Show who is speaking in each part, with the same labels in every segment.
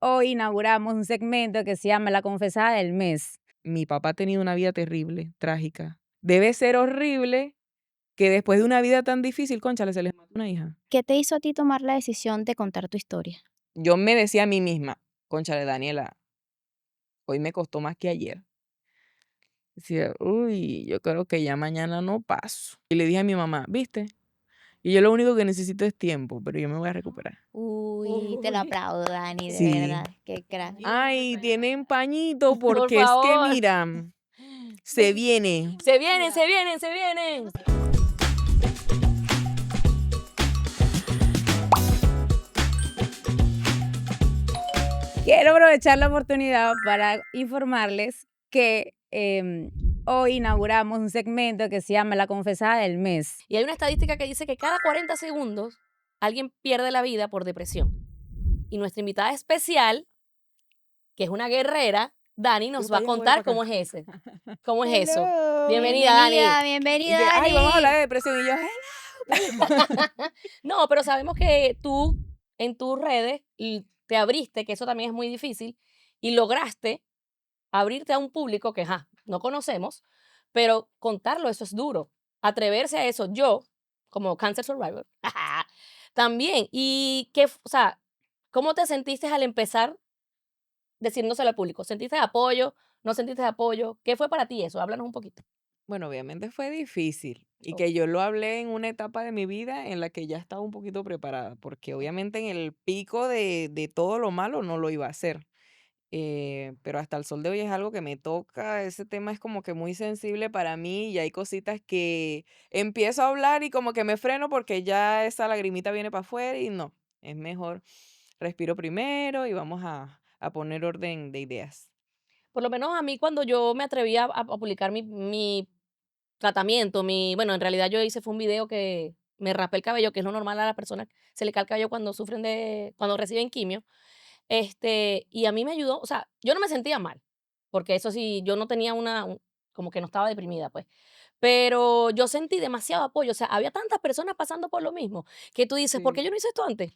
Speaker 1: hoy inauguramos un segmento que se llama La Confesada del Mes. Mi papá ha tenido una vida terrible, trágica. Debe ser horrible que después de una vida tan difícil, cónchale, se les mata una hija.
Speaker 2: ¿Qué te hizo a ti tomar la decisión de contar tu historia?
Speaker 1: Yo me decía a mí misma, cónchale, Daniela, hoy me costó más que ayer. Decía, uy, yo creo que ya mañana no paso. Y le dije a mi mamá, ¿viste? Y yo lo único que necesito es tiempo, pero yo me voy a recuperar.
Speaker 2: Uy, te lo
Speaker 3: Uy,
Speaker 2: aplaudo, Dani, de
Speaker 1: Sí.
Speaker 2: verdad, qué crack.
Speaker 1: Ay, tienen pañito
Speaker 3: por
Speaker 1: porque es que
Speaker 3: favor.
Speaker 1: mira, se viene.
Speaker 3: Se vienen, se vienen, se vienen.
Speaker 1: Quiero aprovechar la oportunidad para informarles que hoy inauguramos un segmento que se llama La Confesada del Mes.
Speaker 3: Y hay una estadística que dice que cada 40 segundos alguien pierde la vida por depresión. Y nuestra invitada especial, que es una guerrera, Dani, nos va a
Speaker 1: Para allá, voy
Speaker 3: contar
Speaker 1: para
Speaker 3: cómo
Speaker 1: acá.
Speaker 3: es cómo es eso.
Speaker 1: Hello.
Speaker 3: Bienvenida, Dani.
Speaker 2: Bienvenida,
Speaker 1: Y
Speaker 2: bienvenida,
Speaker 1: que, ay, vamos a hablar de
Speaker 2: Dani.
Speaker 1: depresión. Y yo,
Speaker 3: No, pero sabemos que tú en tus redes te abriste, que eso también es muy difícil, y lograste abrirte a un público que no conocemos, pero contarlo, eso es duro. Atreverse a eso, yo, como Cancer Survivor, también. ¿Y o sea, cómo te sentiste al empezar diciéndoselo al público? ¿Sentiste apoyo? ¿No sentiste apoyo? ¿Qué fue para ti eso? Háblanos un poquito.
Speaker 1: bueno, obviamente fue difícil y
Speaker 3: Oh,
Speaker 1: que yo lo hablé en una etapa de mi vida en la que ya estaba un poquito preparada, porque obviamente en el pico de todo lo malo no lo iba a hacer. Pero hasta el sol de hoy es algo que me toca, ese tema es como que muy sensible para mí y hay cositas que empiezo a hablar y como que me freno porque ya esa lagrimita viene para afuera y no, es mejor respiro primero y vamos a poner orden de ideas.
Speaker 3: por lo menos a mí cuando yo me atreví a publicar mi tratamiento, bueno, en realidad yo hice fue un video que me rapé el cabello, que es lo normal a las personas, se le cae el cabello cuando cuando reciben quimio. Y a mí me ayudó, o sea, yo no me sentía mal, porque eso sí, yo no tenía como que no estaba deprimida, pues. Pero yo sentí demasiado apoyo, o sea, había tantas personas pasando por lo mismo, que tú dices, ¿por
Speaker 1: Sí.
Speaker 3: qué yo no hice esto antes?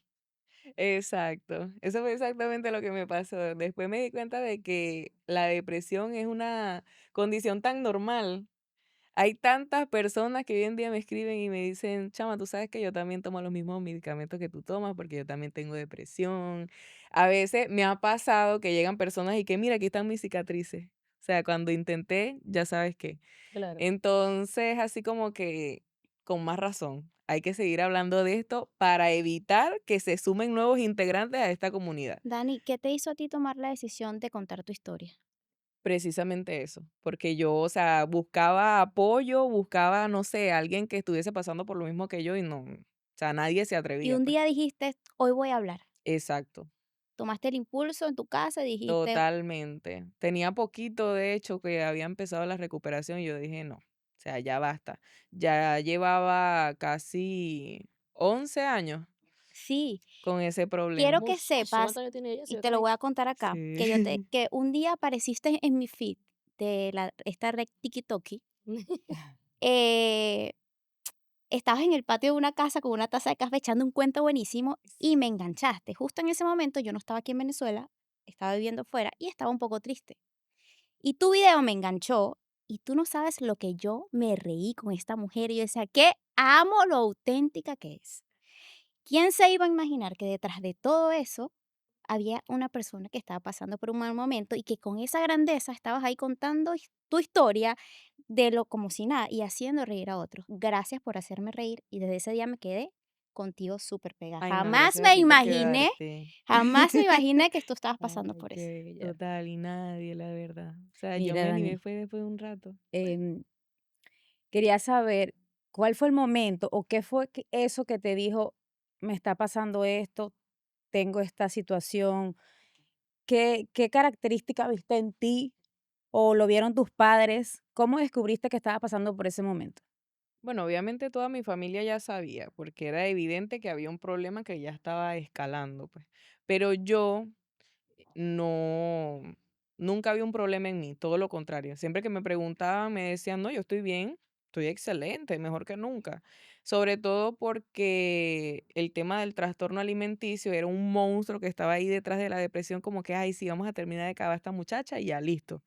Speaker 1: Exacto, eso fue exactamente lo que me pasó. Después me di cuenta de que la depresión es una condición tan normal. Hay tantas personas que hoy en día me escriben y me dicen, chama, tú sabes que yo también tomo los mismos medicamentos que tú tomas porque yo también tengo depresión. A veces me ha pasado que llegan personas y que, mira, aquí están mis cicatrices. O sea, cuando intenté, ya sabes qué.
Speaker 3: Claro.
Speaker 1: Entonces, así como que con más razón, hay que seguir hablando de esto para evitar que se sumen nuevos integrantes a esta comunidad.
Speaker 2: Dani, ¿qué te hizo a ti tomar la decisión de contar tu historia?
Speaker 1: Precisamente eso, porque yo, o sea, buscaba apoyo, buscaba, no sé, alguien que estuviese pasando por lo mismo que yo y no, o sea, nadie se
Speaker 2: Y
Speaker 1: atrevía,
Speaker 2: un
Speaker 1: pues.
Speaker 2: día dijiste, hoy voy a hablar.
Speaker 1: Exacto,
Speaker 2: Tomaste el impulso en tu casa y dijiste,
Speaker 1: totalmente. Tenía poquito, de hecho, que había empezado la recuperación y yo dije, no, o sea, ya basta. Ya llevaba casi 11 años
Speaker 2: sí,
Speaker 1: con ese
Speaker 2: quiero
Speaker 1: problema.
Speaker 2: que
Speaker 3: ¿Cuántos
Speaker 2: sepas,
Speaker 3: años tiene ella?
Speaker 2: y
Speaker 3: Sí,
Speaker 2: te lo
Speaker 3: ok.
Speaker 2: voy a contar acá,
Speaker 1: Sí.
Speaker 2: que un día apareciste en mi feed de esta red TikTok. eh, Estabas en el patio de una casa con una taza de café echando un cuento buenísimo y me enganchaste. Justo en ese momento yo no estaba aquí en Venezuela, estaba viviendo fuera y estaba un poco triste. Y tu video me enganchó y tú no sabes lo que yo me reí con esta mujer y yo decía, que amo lo auténtica que es. ¿Quién se iba a imaginar que detrás de todo eso había una persona que estaba pasando por un mal momento y que con esa grandeza estabas ahí contando tu historia de lo como si nada y haciendo reír a otros? Gracias por hacerme reír y desde ese día me quedé contigo súper pegada.
Speaker 1: Ay, no, gracias a ti por quedarte.
Speaker 2: Jamás me imaginé que tú estabas pasando
Speaker 3: Ay,
Speaker 2: por eso.
Speaker 3: qué bella.
Speaker 1: Total, y nadie, la verdad. O sea, yo
Speaker 4: Mira,
Speaker 1: me animé
Speaker 4: Dani,
Speaker 1: fue después de un rato.
Speaker 4: em, quería saber cuál fue el momento o qué fue eso que te dijo, me está pasando esto, tengo esta situación. ¿Qué característica viste en ti o lo vieron tus padres? ¿Cómo descubriste que estaba pasando por ese momento?
Speaker 1: Bueno, obviamente toda mi familia ya sabía, porque era evidente que había un problema que ya estaba escalando, pues. Pero yo no, nunca había un problema en mí, todo lo contrario. Siempre que me preguntaban, me decían, no, yo estoy bien, estoy excelente, mejor que nunca. Sobre todo porque el tema del trastorno alimenticio era un monstruo que estaba ahí detrás de la depresión, como que, ay, sí, vamos a terminar de acabar a esta muchacha y ya, listo.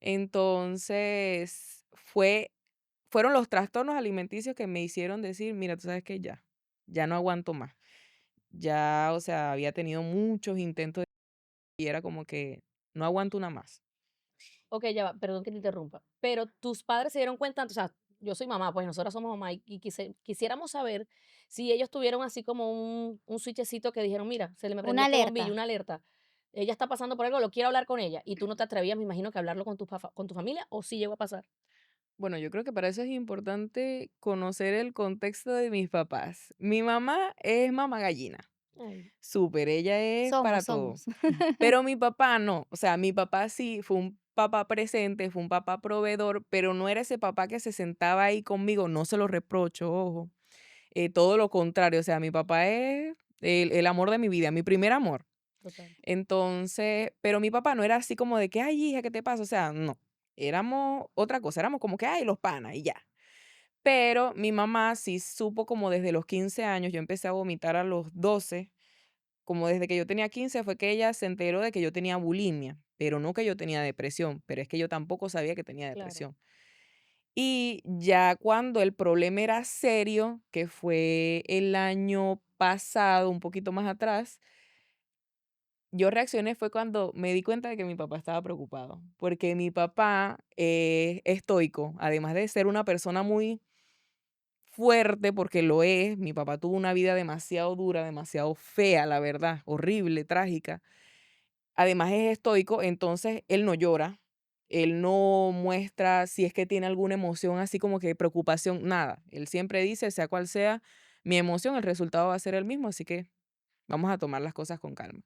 Speaker 1: Entonces, fueron los trastornos alimenticios que me hicieron decir, mira, tú sabes que ya no aguanto más. Ya, o sea, había tenido muchos intentos y era como que no aguanto una más.
Speaker 3: Ok, ya va, perdón que te interrumpa. Pero tus padres se dieron cuenta, o sea, yo soy mamá, pues nosotras somos mamá y quisiéramos saber si ellos tuvieron así como un switchecito que dijeron, mira, se le me prendió
Speaker 2: Una
Speaker 3: este bombillo,
Speaker 2: alerta.
Speaker 3: una alerta. Ella está pasando por algo, lo quiero hablar con ella. Y tú no te atrevías, me imagino, que a hablarlo con con tu familia, o sí llegó a pasar.
Speaker 1: Bueno, yo creo que para eso es importante conocer el contexto de mis papás. Mi mamá es mamá gallina,
Speaker 3: Ay,
Speaker 1: súper, ella es para
Speaker 2: Somos,
Speaker 1: todo.
Speaker 2: somos.
Speaker 1: Pero mi papá no, o sea, mi papá sí fue un papá presente, fue un papá proveedor, pero no era ese papá que se sentaba ahí conmigo, no se lo reprocho, ojo, todo lo contrario, o sea, mi papá es el amor de mi vida, mi primer amor.
Speaker 3: total.
Speaker 1: Entonces, pero mi papá no era así como de que, ay, hija, ¿qué te pasa? O sea, no, éramos otra cosa, éramos como que, ay, los panas y ya. Pero mi mamá sí supo como desde los 15 años, yo empecé a vomitar a los 12, como desde que yo tenía 15 fue que ella se enteró de que yo tenía bulimia, pero no que yo tenía depresión, pero es que yo tampoco sabía que tenía
Speaker 3: Claro.
Speaker 1: depresión. Y ya cuando el problema era serio, que fue el año pasado, un poquito más atrás, yo reaccioné fue cuando me di cuenta de que mi papá estaba preocupado, porque mi papá es estoico, además de ser una persona muy fuerte, porque lo es, mi papá tuvo una vida demasiado dura, demasiado fea, la verdad, horrible, trágica. Además es estoico, entonces él no llora, él no muestra si es que tiene alguna emoción así como que preocupación, nada. Él siempre dice, sea cual sea mi emoción, el resultado va a ser el mismo, así que vamos a tomar las cosas con calma.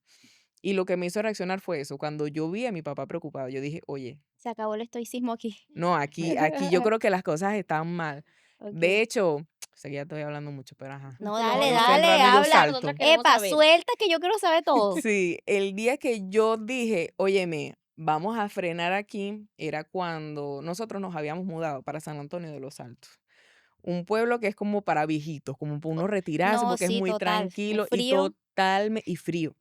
Speaker 1: Y lo que me hizo reaccionar fue eso, cuando yo vi a mi papá preocupado, yo dije, oye,
Speaker 2: Se acabó el estoicismo aquí.
Speaker 1: no, aquí yo creo que las cosas están mal. De
Speaker 2: Ok.
Speaker 1: hecho, sé que ya estoy hablando mucho, pero ajá,
Speaker 2: No,
Speaker 3: No,
Speaker 2: dale,
Speaker 1: para no
Speaker 3: no,
Speaker 2: dale,
Speaker 1: extenderme yo
Speaker 3: tranquila,
Speaker 2: habla.
Speaker 3: nosotras
Speaker 1: salto.
Speaker 3: queremos
Speaker 2: Epa,
Speaker 3: saber.
Speaker 2: suelta que yo quiero saber todo.
Speaker 1: Sí, el día que yo dije, óyeme, vamos a frenar aquí, era cuando nosotros nos habíamos mudado para San Antonio de los Altos. Un pueblo que es como para viejitos, como para uno retirarse
Speaker 2: No,
Speaker 1: porque es
Speaker 2: sí,
Speaker 1: muy
Speaker 2: total. Un
Speaker 1: tranquilo
Speaker 2: frío.
Speaker 1: y frío.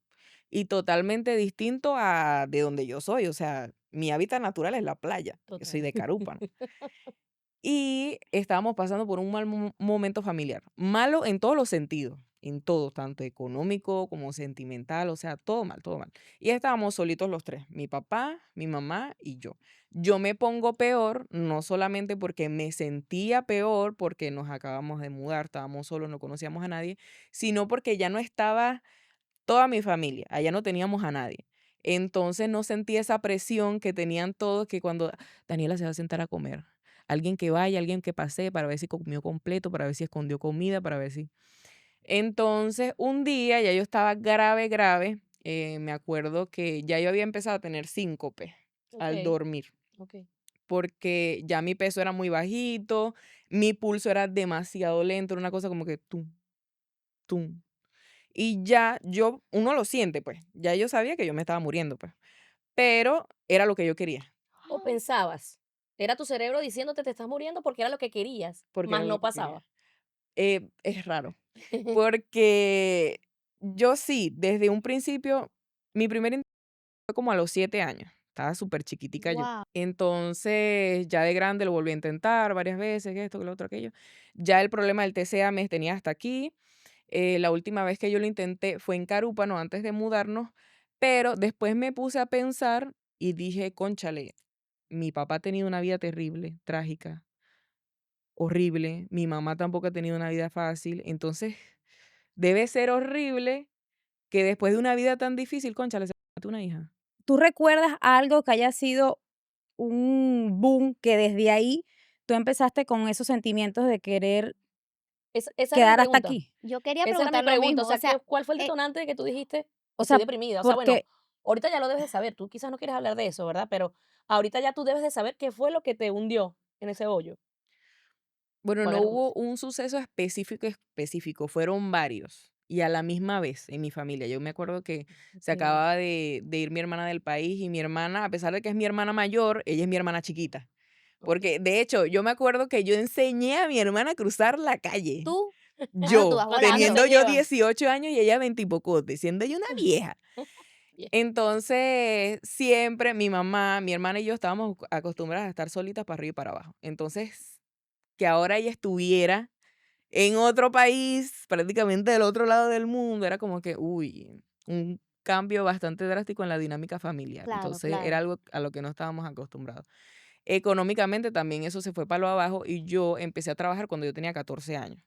Speaker 1: Y totalmente distinto a de donde yo soy. O sea, mi hábitat natural es la playa. Yo soy
Speaker 3: Total.
Speaker 1: de Carúpano. Y estábamos pasando por un mal momento familiar. Malo en todos los sentidos, en todo, tanto económico como sentimental, o sea, todo mal, todo mal. Y estábamos solitos los tres, mi papá, mi mamá y yo. Yo me pongo peor, no solamente porque me sentía peor, porque nos acabamos de mudar, estábamos solos, no conocíamos a nadie, sino porque ya no estaba toda mi familia, allá no teníamos a nadie. Entonces no sentí esa presión que tenían todos, que cuando Daniela se va a sentar a comer, alguien que vaya, alguien que pase para ver si comió completo, para ver si escondió comida, para ver si... Entonces un día ya yo estaba grave, grave, me acuerdo que ya yo había empezado a tener síncope
Speaker 3: Ok,
Speaker 1: al dormir,
Speaker 3: ok.
Speaker 1: porque ya mi peso era muy bajito, mi pulso era demasiado lento, era una cosa como que tum, tum, y ya uno lo siente, pues, ya yo sabía que yo me estaba muriendo, pues, pero era lo que yo quería,
Speaker 3: O pensabas, era tu cerebro diciéndote te estás muriendo porque era lo que querías,
Speaker 1: porque
Speaker 3: más
Speaker 1: era lo
Speaker 3: no
Speaker 1: que quería.
Speaker 3: pasaba.
Speaker 1: Es raro, porque yo sí, desde un principio, mi primer intento fue como a los 7 años, estaba súper chiquitica yo.
Speaker 2: Wow.
Speaker 1: Entonces, ya de grande lo volví a intentar varias veces, que esto, que lo otro, aquello. Ya el problema del TCA me tenía hasta aquí. La última vez que yo lo intenté fue en Carúpano antes de mudarnos, pero después me puse a pensar y dije, cónchale, mi papá ha tenido una vida terrible, trágica, horrible, mi mamá tampoco ha tenido una vida fácil, entonces debe ser horrible que después de una vida tan difícil, cónchale, se mate una hija.
Speaker 4: ¿Tú recuerdas algo que haya sido un boom que desde ahí tú empezaste con esos sentimientos de querer
Speaker 3: Esa era mi
Speaker 4: quedar hasta
Speaker 3: pregunta.
Speaker 4: aquí?
Speaker 2: Yo quería
Speaker 3: Esa era mi
Speaker 2: preguntar lo
Speaker 3: pregunta. O
Speaker 2: mismo. O
Speaker 3: sea,
Speaker 2: sea,
Speaker 3: ¿cuál fue el
Speaker 2: eh,
Speaker 3: detonante de que tú dijiste,
Speaker 4: O
Speaker 3: estoy
Speaker 4: sea,
Speaker 3: deprimida? O sea, bueno,
Speaker 4: porque
Speaker 3: ahorita ya lo debes de saber. Tú quizás no quieres hablar de eso, ¿verdad? Pero ahorita ya tú debes de saber qué fue lo que te hundió en ese hoyo.
Speaker 1: Bueno,
Speaker 3: Valga
Speaker 1: no
Speaker 3: la
Speaker 1: hubo
Speaker 3: redundancia.
Speaker 1: un suceso específico, fueron varios y a la misma vez en mi familia. Yo me acuerdo que se
Speaker 3: Ok.
Speaker 1: acababa de ir mi hermana del país y mi hermana, a pesar de que es mi hermana mayor, ella es mi hermana chiquita. Porque, de hecho, yo me acuerdo que yo enseñé a mi hermana a cruzar la calle.
Speaker 2: Tú, tú
Speaker 1: Yo,
Speaker 2: vas
Speaker 3: ¿Cuántos años
Speaker 2: volando.
Speaker 1: teniendo
Speaker 3: se
Speaker 1: yo
Speaker 3: llevan?
Speaker 1: 18 años y ella 20 y pocote, siendo yo una vieja.
Speaker 3: Bien.
Speaker 1: Entonces, siempre mi mamá, mi hermana y yo estábamos acostumbradas a estar solitas para arriba y para abajo. Entonces, que ahora ella estuviera en otro país, prácticamente del otro lado del mundo, era como que, uy, un cambio bastante drástico en la dinámica familiar.
Speaker 2: Claro,
Speaker 1: Entonces, era
Speaker 2: claro.
Speaker 1: algo a lo que no estábamos acostumbrados. Económicamente también eso se fue para lo abajo y yo empecé a trabajar cuando yo tenía 14 años.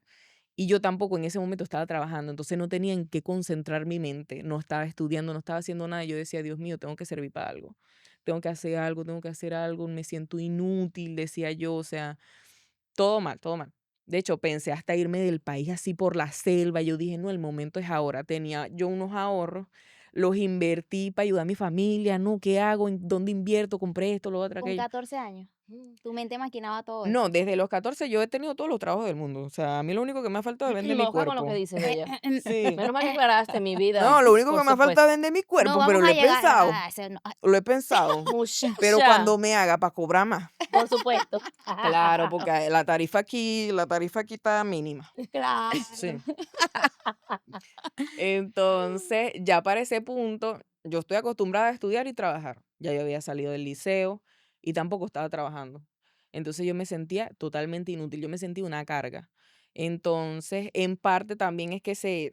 Speaker 1: Y yo tampoco en ese momento estaba trabajando, entonces no tenía en qué concentrar mi mente, no estaba estudiando, no estaba haciendo nada. Yo decía, Dios mío, tengo que servir para algo, tengo que hacer algo, tengo que hacer algo, me siento inútil, decía yo, o sea, todo mal, todo mal. De hecho, pensé hasta irme del país así por la selva. Yo dije, no, el momento es ahora. Tenía yo unos ahorros, los invertí para ayudar a mi familia. No, ¿qué hago? ¿En dónde invierto? Compré esto, lo otro,
Speaker 2: Con
Speaker 1: aquello.
Speaker 2: 14 años, tu mente maquinaba todo
Speaker 1: No,
Speaker 2: eso.
Speaker 1: desde los 14 yo he tenido todos los trabajos del mundo. O sea, a mí lo único que me ha faltado es vender mi
Speaker 3: Moja con lo que
Speaker 1: cuerpo.
Speaker 3: dices, bella.
Speaker 1: Sí.
Speaker 3: Menos mal que aclaraste mi vida,
Speaker 1: No, lo único
Speaker 3: por
Speaker 1: que me falta es
Speaker 3: supuesto.
Speaker 1: vender mi
Speaker 2: No
Speaker 1: cuerpo, pero
Speaker 2: vamos
Speaker 1: lo
Speaker 2: a
Speaker 1: he
Speaker 2: llegar
Speaker 1: pensado.
Speaker 2: a ese, no,
Speaker 1: Lo he pensado. Pero
Speaker 3: Muchacha,
Speaker 1: cuando me haga para cobrar más.
Speaker 3: por supuesto.
Speaker 1: Claro, porque la tarifa aquí está mínima.
Speaker 2: claro.
Speaker 1: Sí. Entonces, ya para ese punto, yo estoy acostumbrada a estudiar y trabajar. Ya yo había salido del liceo y tampoco estaba trabajando. Entonces yo me sentía totalmente inútil, yo me sentía una carga. Entonces, en parte también es que se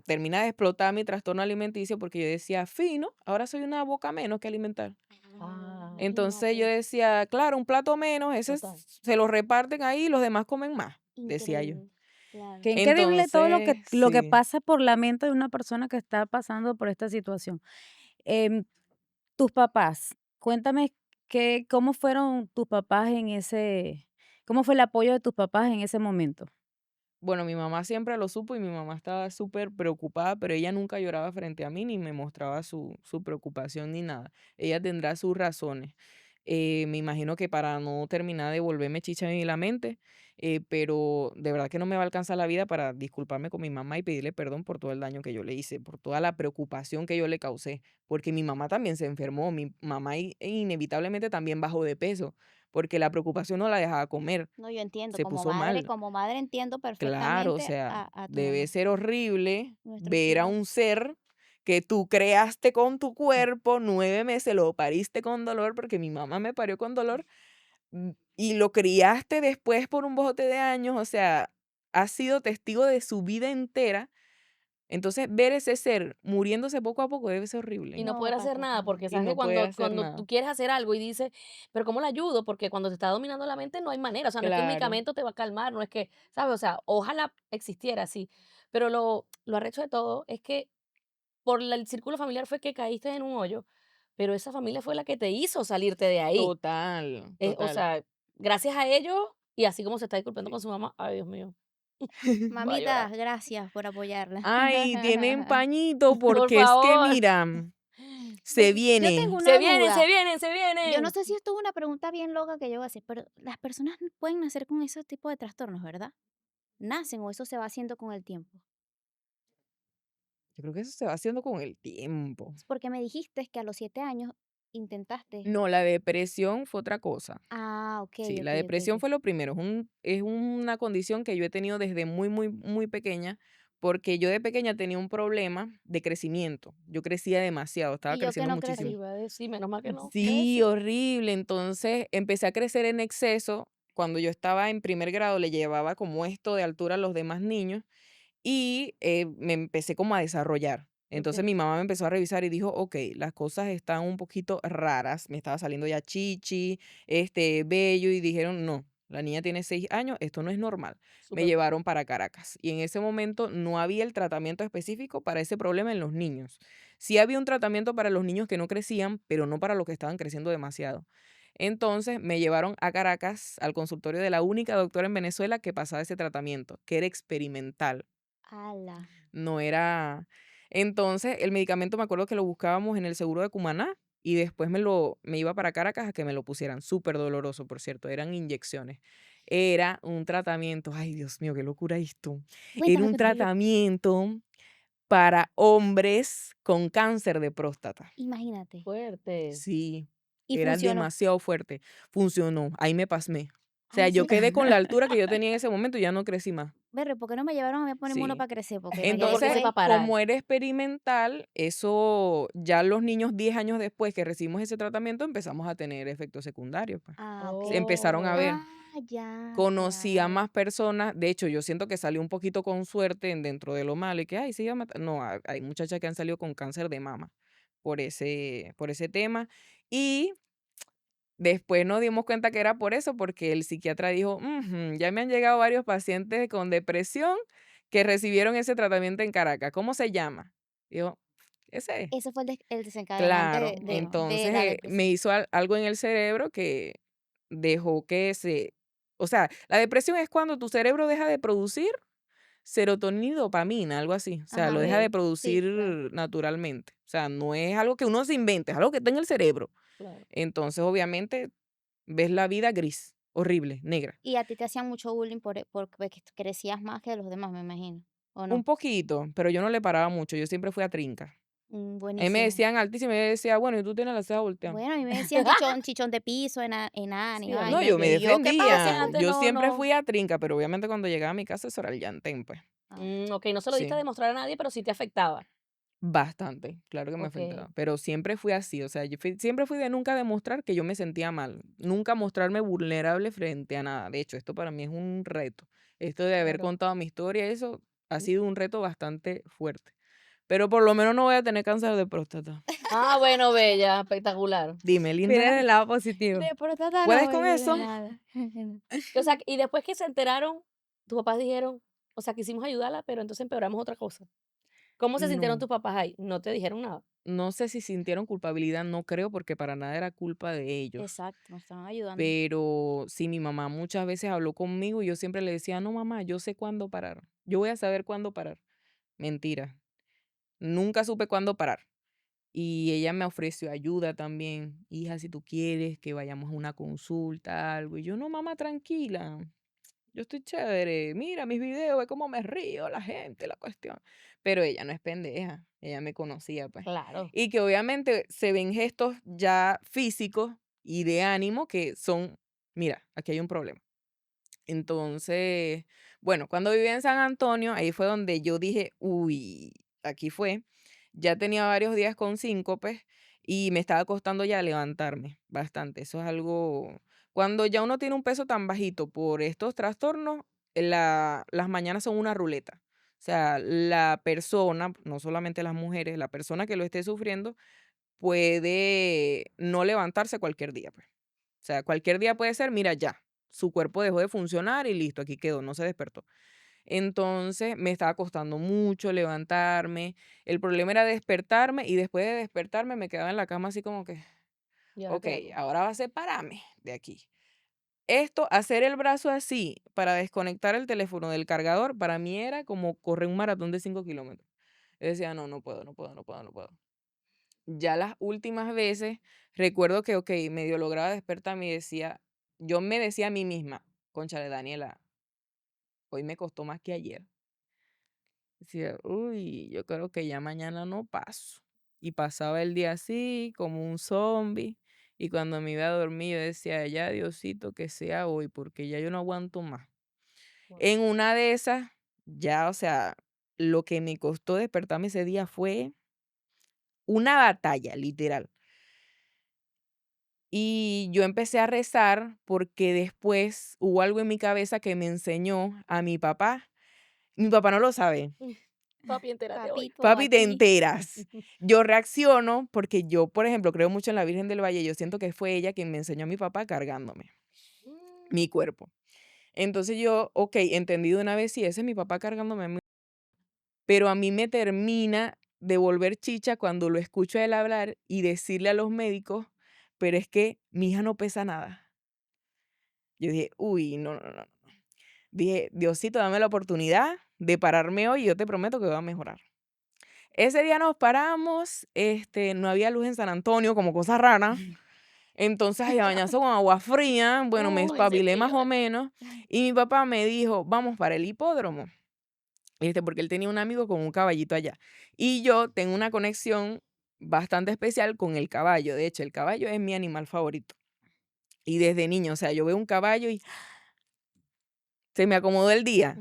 Speaker 1: termina de explotar mi trastorno alimenticio porque yo decía, fino, ahora soy una boca menos que alimentar.
Speaker 3: Ah,
Speaker 1: Entonces yo
Speaker 2: Imagínate,
Speaker 1: decía, claro, un plato menos,
Speaker 3: total.
Speaker 1: se lo reparten ahí y los demás comen más, decía yo.
Speaker 2: increíble. Claro.
Speaker 4: Qué increíble todo
Speaker 1: Entonces,
Speaker 4: lo que
Speaker 1: sí.
Speaker 4: pasa por la mente de una persona que está pasando por esta situación. Em, Tus papás, cuéntame cómo fueron tus papás cómo fue el apoyo de tus papás en ese momento.
Speaker 1: Bueno, mi mamá siempre lo supo y mi mamá estaba súper preocupada, pero ella nunca lloraba frente a mí ni me mostraba su preocupación ni nada. Ella tendrá sus razones. Me imagino que para no terminar de volverme chicha en la mente, pero de verdad que no me va a alcanzar la vida para disculparme con mi mamá y pedirle perdón por todo el daño que yo le hice, por toda la preocupación que yo le causé, porque mi mamá también se enfermó, mi mamá inevitablemente también bajó de peso, porque la preocupación no la dejaba comer,
Speaker 2: No, yo entiendo,
Speaker 1: se puso mal.
Speaker 2: como madre entiendo
Speaker 1: Claro, o
Speaker 2: perfectamente
Speaker 1: sea,
Speaker 2: a tu
Speaker 1: debe
Speaker 2: mamá.
Speaker 1: ser horrible
Speaker 2: Nuestros
Speaker 1: ver a
Speaker 2: hijos,
Speaker 1: un ser que tú creaste con tu cuerpo, 9 meses, lo pariste con dolor, porque mi mamá me parió con dolor, y lo criaste después por un bojote de años, o sea, has sido testigo de su vida entera. Entonces, ver ese ser muriéndose poco a poco debe ser
Speaker 3: Y
Speaker 1: horrible
Speaker 3: no
Speaker 2: no,
Speaker 3: poder hacer nada,
Speaker 2: fatal.
Speaker 3: porque
Speaker 1: y
Speaker 3: sabes que
Speaker 1: no poder
Speaker 3: cuando,
Speaker 1: hacer
Speaker 3: cuando tú
Speaker 1: nada.
Speaker 3: quieres hacer algo y dices, pero ¿cómo la ayudo? Porque cuando te está dominando la mente no hay manera, o sea, no es que un
Speaker 1: Claro,
Speaker 3: medicamento te va a calmar, no es que, ¿sabes? O sea, ojalá existiera así, pero lo arrecho de todo es que el círculo familiar fue que caíste en un hoyo, pero esa familia fue la que te hizo salirte de ahí.
Speaker 1: total,
Speaker 3: O
Speaker 1: total.
Speaker 3: sea, gracias a ellos, y así como se está disculpando con su mamá, ay Dios mío, voy a
Speaker 2: Mamita,
Speaker 3: llorar.
Speaker 2: gracias por apoyarla.
Speaker 1: Ay, tienen pañito
Speaker 3: Por
Speaker 1: porque es que
Speaker 3: favor,
Speaker 1: mira, se
Speaker 2: Yo tengo
Speaker 1: viene.
Speaker 3: se
Speaker 2: una
Speaker 3: vienen, se
Speaker 2: duda.
Speaker 3: vienen, se
Speaker 2: Yo no
Speaker 3: vienen.
Speaker 2: sé si esto es una pregunta bien loca que yo voy a hacer, pero las personas pueden nacer con ese tipo de trastornos, ¿verdad? Nacen o eso se va haciendo con el tiempo.
Speaker 1: Yo creo que eso se va haciendo con el tiempo.
Speaker 2: Es porque me dijiste que a los 7 años intentaste.
Speaker 1: No, la depresión fue otra cosa.
Speaker 2: Ah, ok,
Speaker 1: Sí,
Speaker 2: ok,
Speaker 1: la
Speaker 2: ok,
Speaker 1: depresión
Speaker 2: ok.
Speaker 1: fue lo primero. Es una condición que yo he tenido desde muy, muy, muy pequeña, porque yo de pequeña tenía un problema de crecimiento. Yo crecía demasiado, estaba
Speaker 2: Y yo que
Speaker 1: creciendo
Speaker 2: no
Speaker 3: Ay,
Speaker 1: muchísimo.
Speaker 2: crecí.
Speaker 3: iba a decir, menos mal que no.
Speaker 1: Sí,
Speaker 2: ¿Ves?
Speaker 1: horrible. Entonces empecé a crecer en exceso. Cuando yo estaba en primer grado le llevaba como esto de altura a los demás niños y me empecé como a desarrollar. Entonces
Speaker 3: Ok.
Speaker 1: mi mamá me empezó a revisar y dijo, ok, las cosas están un poquito raras. Me estaba saliendo ya chichi, vello y dijeron, no, la niña tiene 6 años, esto no es normal. Me
Speaker 3: Súper fuerte.
Speaker 1: llevaron para Caracas y en ese momento no había el tratamiento específico para ese problema en los niños. Sí había un tratamiento para los niños que no crecían, pero no para los que estaban creciendo demasiado. Entonces me llevaron a Caracas al consultorio de la única doctora en Venezuela que pasaba ese tratamiento, que era experimental.
Speaker 2: Ala.
Speaker 1: No era. Entonces, el medicamento me acuerdo que lo buscábamos en el seguro de Cumaná y después me iba para Caracas a que me lo pusieran. Súper doloroso, por cierto, eran inyecciones. Era un tratamiento, ay Dios mío, qué locura esto. Era
Speaker 2: Cuéntame,
Speaker 1: un
Speaker 2: cuéntame.
Speaker 1: tratamiento para hombres con cáncer de próstata.
Speaker 2: Imagínate.
Speaker 3: Fuerte.
Speaker 1: Sí.
Speaker 2: Y
Speaker 1: Era
Speaker 2: funcionó.
Speaker 1: demasiado fuerte. Funcionó, ahí me pasmé. O sea,
Speaker 2: Ay,
Speaker 1: yo
Speaker 2: sí.
Speaker 1: quedé con la altura que yo tenía en ese momento y ya no crecí más.
Speaker 2: Berre, ¿por qué no me llevaron a mí a ponerme uno
Speaker 1: Sí.
Speaker 2: para crecer? Porque me
Speaker 3: Sí,
Speaker 2: quedé
Speaker 3: porque ese
Speaker 1: Entonces,
Speaker 3: es para
Speaker 2: fue.
Speaker 3: parar.
Speaker 1: como era experimental, eso ya los niños 10 años después que recibimos ese tratamiento empezamos a tener efectos secundarios, pues.
Speaker 2: Ah,
Speaker 1: Se
Speaker 2: ok.
Speaker 1: empezaron a ver.
Speaker 3: Oh,
Speaker 2: Ah, ya,
Speaker 1: Conocí a
Speaker 2: claro.
Speaker 1: más personas, de hecho, yo siento que salí un poquito con suerte dentro de lo malo y que, ay, sí, iba a matar. No, hay muchachas que han salido con cáncer de mama por ese tema. Y después nos dimos cuenta que era por eso, porque el psiquiatra dijo, "Ujú, ya me han llegado varios pacientes con depresión que recibieron ese tratamiento en Caracas. ¿Cómo se llama?" Digo, ese es.
Speaker 2: Ese fue el desencadenante
Speaker 1: Claro,
Speaker 2: de la
Speaker 1: entonces me
Speaker 2: depresión.
Speaker 1: hizo algo en el cerebro que dejó que o sea, la depresión es cuando tu cerebro deja de producir serotonina y dopamina, algo así. O sea, lo
Speaker 2: Ajá.
Speaker 1: deja de
Speaker 3: okey,
Speaker 1: producir
Speaker 2: Sí, claro.
Speaker 1: naturalmente. O sea, no es algo que uno se invente, es algo que está en el cerebro.
Speaker 3: claro.
Speaker 1: Entonces, obviamente, ves la vida gris, horrible, negra.
Speaker 2: Y a ti te hacían mucho bullying porque crecías más que los demás, me imagino, ¿o
Speaker 1: Un
Speaker 2: no?
Speaker 1: poquito, pero yo no le paraba mucho, yo siempre fui a trinca. A mí me
Speaker 2: Buenísimo.
Speaker 1: decían altísima y yo decía, bueno, y tú tienes la ceja volteada.
Speaker 2: Bueno, a mí me decían chichón, chichón de piso, enana y
Speaker 3: Sí, a mí
Speaker 1: No,
Speaker 2: vaina.
Speaker 1: yo me
Speaker 3: también.
Speaker 2: ¿Y yo qué
Speaker 3: A mí me decían
Speaker 1: defendía.
Speaker 2: pasa?
Speaker 3: antes,
Speaker 1: Yo
Speaker 3: no,
Speaker 1: siempre
Speaker 3: no.
Speaker 1: fui a trinca, pero obviamente cuando llegaba a mi casa eso era el llantén, pues.
Speaker 3: Okey, no se lo diste a
Speaker 1: Sí,
Speaker 3: demostrar a nadie, pero sí te afectaba.
Speaker 1: bastante, claro que me
Speaker 3: Okey,
Speaker 1: afectaba. Pero siempre fui así, o sea, siempre fui de nunca demostrar que yo me sentía mal, nunca mostrarme vulnerable frente a nada. De hecho, esto para mí es un reto. Esto de haber
Speaker 3: claro.
Speaker 1: contado mi historia, eso ha sido un reto bastante fuerte. Pero por lo menos no voy a tener cáncer de próstata.
Speaker 3: Ah, bueno, bella, espectacular.
Speaker 1: Dime,
Speaker 4: Mira
Speaker 1: linda,
Speaker 4: el lado positivo.
Speaker 2: De próstata
Speaker 1: ¿puedes
Speaker 2: no,
Speaker 1: con
Speaker 2: de
Speaker 1: eso?
Speaker 2: nada.
Speaker 3: O sea, y después que se enteraron, tus papás dijeron, o sea, quisimos ayudarla, pero entonces empeoramos otra cosa. ¿Cómo se sintieron
Speaker 1: No.
Speaker 3: tus papás ahí? No te dijeron nada.
Speaker 1: No sé si sintieron culpabilidad, no creo, porque para nada era culpa de ellos.
Speaker 2: Exacto, me estaban ayudando.
Speaker 1: Pero sí, mi mamá muchas veces habló conmigo y yo siempre le decía, no, mamá, yo sé cuándo parar. Yo voy a saber cuándo parar. Mentira. Nunca supe cuándo parar. Y ella me ofreció ayuda también. Hija, si tú quieres que vayamos a una consulta, algo. Y yo, no, mamá, tranquila. Yo estoy chévere. Mira mis videos, ve cómo me río, la gente, la cuestión. Pero ella no es pendeja. Ella me conocía, pues.
Speaker 3: Claro.
Speaker 1: Y que obviamente se ven gestos ya físicos y de ánimo que son, mira, aquí hay un problema. Entonces, bueno, cuando vivía en San Antonio, ahí fue donde yo dije, uy, aquí fue. Ya tenía varios días con síncopes y me estaba costando ya levantarme bastante. Eso es algo, cuando ya uno tiene un peso tan bajito por estos trastornos, las mañanas son una ruleta. O sea, la persona, no solamente las mujeres, la persona que lo esté sufriendo puede no levantarse cualquier día, pues. O sea, cualquier día puede ser, mira, ya, su cuerpo dejó de funcionar y listo, aquí quedó, no se despertó. Entonces me estaba costando mucho levantarme. El problema era despertarme y después de despertarme me quedaba en la cama así como que,
Speaker 3: ¿Y ahora
Speaker 1: ok,
Speaker 3: qué hago?
Speaker 1: ahora va a ser pararme de aquí. Esto, hacer el brazo así para desconectar el teléfono del cargador, para mí era como correr un maratón de 5 kilómetros. Yo decía, no, no puedo, no puedo, no puedo, no puedo. Ya las últimas veces recuerdo que, okey, medio lograba despertarme y yo me decía a mí misma: "Cónchale, Daniela, hoy me costó más que ayer". Decía: "Uy, yo creo que ya mañana no paso". Y pasaba el día así, como un zombie, y cuando me iba a dormir, yo decía: "Ya, Diosito, que sea hoy, porque ya yo no aguanto más".
Speaker 3: Guau.
Speaker 1: En una de esas, ya, o sea, lo que me costó despertarme ese día fue una batalla, literal. Y yo empecé a rezar porque después hubo algo en mi cabeza que me enseñó a mi papá. Mi papá no lo sabe.
Speaker 3: Papi, entérate hoy.
Speaker 2: Papito,
Speaker 1: Papi, te
Speaker 2: aquí.
Speaker 1: enteras. Yo reacciono porque yo, por ejemplo, creo mucho en la Virgen del Valle. Yo siento que fue ella quien me enseñó a mi papá cargándome
Speaker 3: Mm,
Speaker 1: mi cuerpo. Entonces yo, ok, entendí de una vez, sí, ese es mi papá cargándome a mí. Pero a mí me termina de volver chicha cuando lo escucho a él hablar y decirle a los médicos, pero es que mi hija no pesa nada. Yo dije, uy, no, no, no. Dije, Diosito, dame la oportunidad de pararme hoy y yo te prometo que voy a mejorar. Ese día nos paramos, no había luz en San Antonio, como cosa rara. Entonces, ay, a bañarse con agua fría, bueno, me
Speaker 3: Uy, ese
Speaker 1: espabilé más
Speaker 3: frío.
Speaker 1: o menos. Y mi papá me dijo, vamos para el hipódromo. Porque él tenía un amigo con un caballito allá. Y yo tengo una conexión bastante especial con el caballo. De hecho, el caballo es mi animal favorito. Y desde niño, o sea, yo veo un caballo y se me acomodó el día.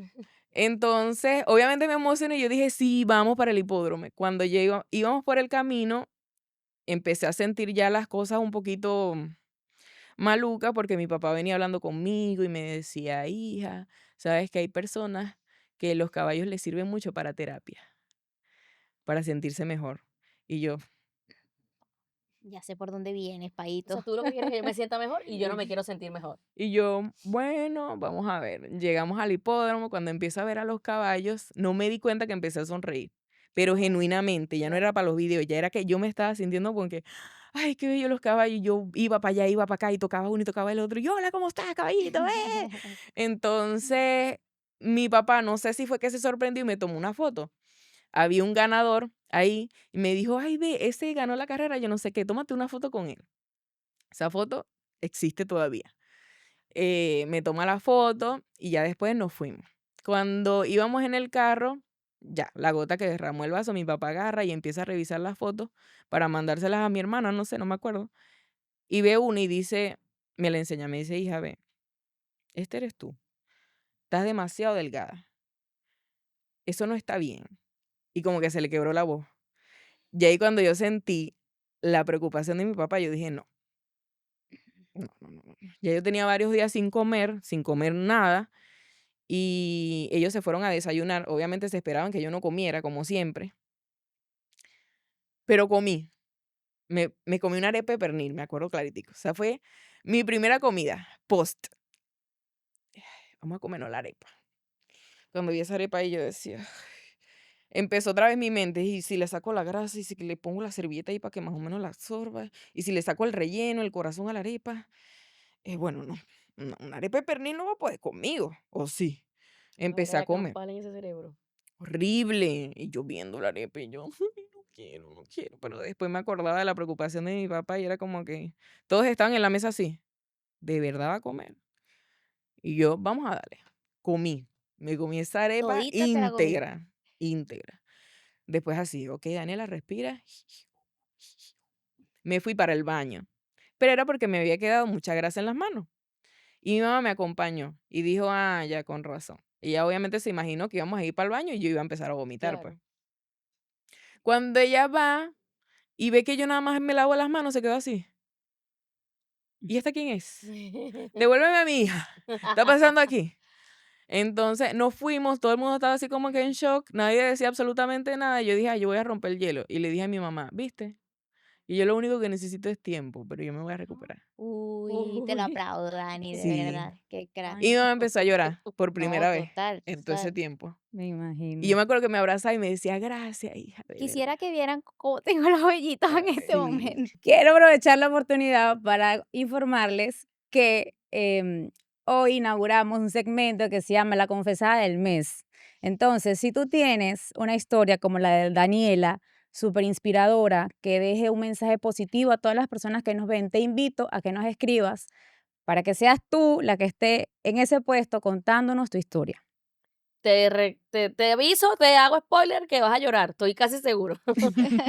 Speaker 1: Entonces, obviamente me emocioné y yo dije, sí, vamos para el hipódromo. Cuando íbamos por el camino, empecé a sentir ya las cosas un poquito malucas porque mi papá venía hablando conmigo y me decía, hija, sabes que hay personas que los caballos les sirven mucho para terapia, para sentirse mejor. Y yo,
Speaker 2: Ya sé por dónde vienes,
Speaker 3: O sea,
Speaker 2: Paito.
Speaker 3: tú lo que quieres es que yo me sienta mejor y yo no me quiero sentir mejor.
Speaker 1: bueno, vamos a ver. Llegamos al hipódromo, cuando empiezo a ver a los caballos, no me di cuenta que empecé a sonreír, pero genuinamente, ya no
Speaker 3: Claro.
Speaker 1: era para los videos, ya era que yo me estaba sintiendo como que, ay, qué bello los caballos. Yo iba para allá, iba para acá y tocaba uno y tocaba el otro. Y hola, ¿cómo estás, caballito? Entonces, mi papá, no sé si fue que se sorprendió y me tomó una foto. Había un ganador ahí y me dijo, ay, ve, ese ganó la carrera, yo no sé qué, tómate una foto con él. Esa foto existe todavía. Me toma la foto y ya después nos fuimos. Cuando íbamos en el carro, ya, la gota que derramó el vaso, mi papá agarra y empieza a revisar las fotos para mandárselas a mi hermana, no sé, no me acuerdo. Y ve una y dice, me la enseña, me dice, hija, ve, este eres tú, estás demasiado delgada, eso no está bien. Y como que se le quebró la voz. Y ahí cuando yo sentí la preocupación de mi papá, yo dije, no, no, no, no, no. Ya yo tenía varios días sin comer nada. Y ellos se fueron a desayunar. Obviamente se esperaban que yo no comiera, como siempre, pero comí. Me comí una arepa de pernil, me acuerdo claritico. O sea, fue mi primera comida, post. Vamos a comernos la arepa. Cuando vi esa arepa ahí, yo decía, empezó otra vez mi mente, y si le saco la grasa, y si le pongo la servilleta ahí para que más o menos la absorba, y si le saco el relleno, el corazón a la arepa, bueno, no, no, una arepa de pernil no va a poder conmigo, ¿o sí?
Speaker 3: Una
Speaker 1: Empecé a
Speaker 3: batalla
Speaker 1: comer.
Speaker 3: campal en ese cerebro.
Speaker 1: Horrible. Y yo viendo la arepa y yo, "Ay, no quiero, no quiero". Pero después me acordaba de la preocupación de mi papá y era como que todos estaban en la mesa así. ¿De verdad va a comer? Y yo, vamos a darle. Comí. Me comí esa arepa
Speaker 2: Todita te la comiste.
Speaker 1: íntegra. Íntegra. Después así, ok, Daniela, respira. Me fui para el baño. Pero era porque me había quedado mucha grasa en las manos. Y mi mamá me acompañó y dijo, ah, ya con razón. Y ella obviamente se imaginó que íbamos a ir para el baño y yo iba a empezar a vomitar, pues.
Speaker 3: Claro.
Speaker 1: Cuando ella va y ve que yo nada más me lavo las manos, se quedó así. ¿Y esta quién es? Devuélveme a mi hija. ¿Qué está pasando aquí? Entonces nos fuimos, todo el mundo estaba así como que en shock, nadie decía absolutamente nada. Yo dije, "Ay, yo voy a romper el hielo". Y le dije a mi mamá, ¿viste? Y yo lo único que necesito es tiempo, pero yo me voy a recuperar.
Speaker 2: Uy, te lo
Speaker 3: Uy.
Speaker 2: aplaudo, Dani, de
Speaker 1: Sí.
Speaker 2: verdad. Qué crack.
Speaker 4: Ay,
Speaker 1: Y mi mamá
Speaker 4: no,
Speaker 1: empezó a llorar por
Speaker 2: No,
Speaker 1: primera vez
Speaker 2: total,
Speaker 1: en todo ese
Speaker 2: total.
Speaker 1: tiempo.
Speaker 4: me
Speaker 1: Y yo
Speaker 4: imagino.
Speaker 1: me acuerdo que me abrazaba y me decía, gracias, hija, de verdad.
Speaker 2: Quisiera que vieran cómo tengo los vellitos en este
Speaker 1: Sí.
Speaker 2: momento.
Speaker 4: Quiero aprovechar la oportunidad para informarles que hoy inauguramos un segmento que se llama La Confesada del Mes. Entonces, si tú tienes una historia como la de Daniela, súper inspiradora, que deje un mensaje positivo a todas las personas que nos ven, te invito a que nos escribas para que seas tú la que esté en ese puesto contándonos tu historia.
Speaker 3: Te aviso, te hago spoiler que vas a llorar, estoy casi seguro.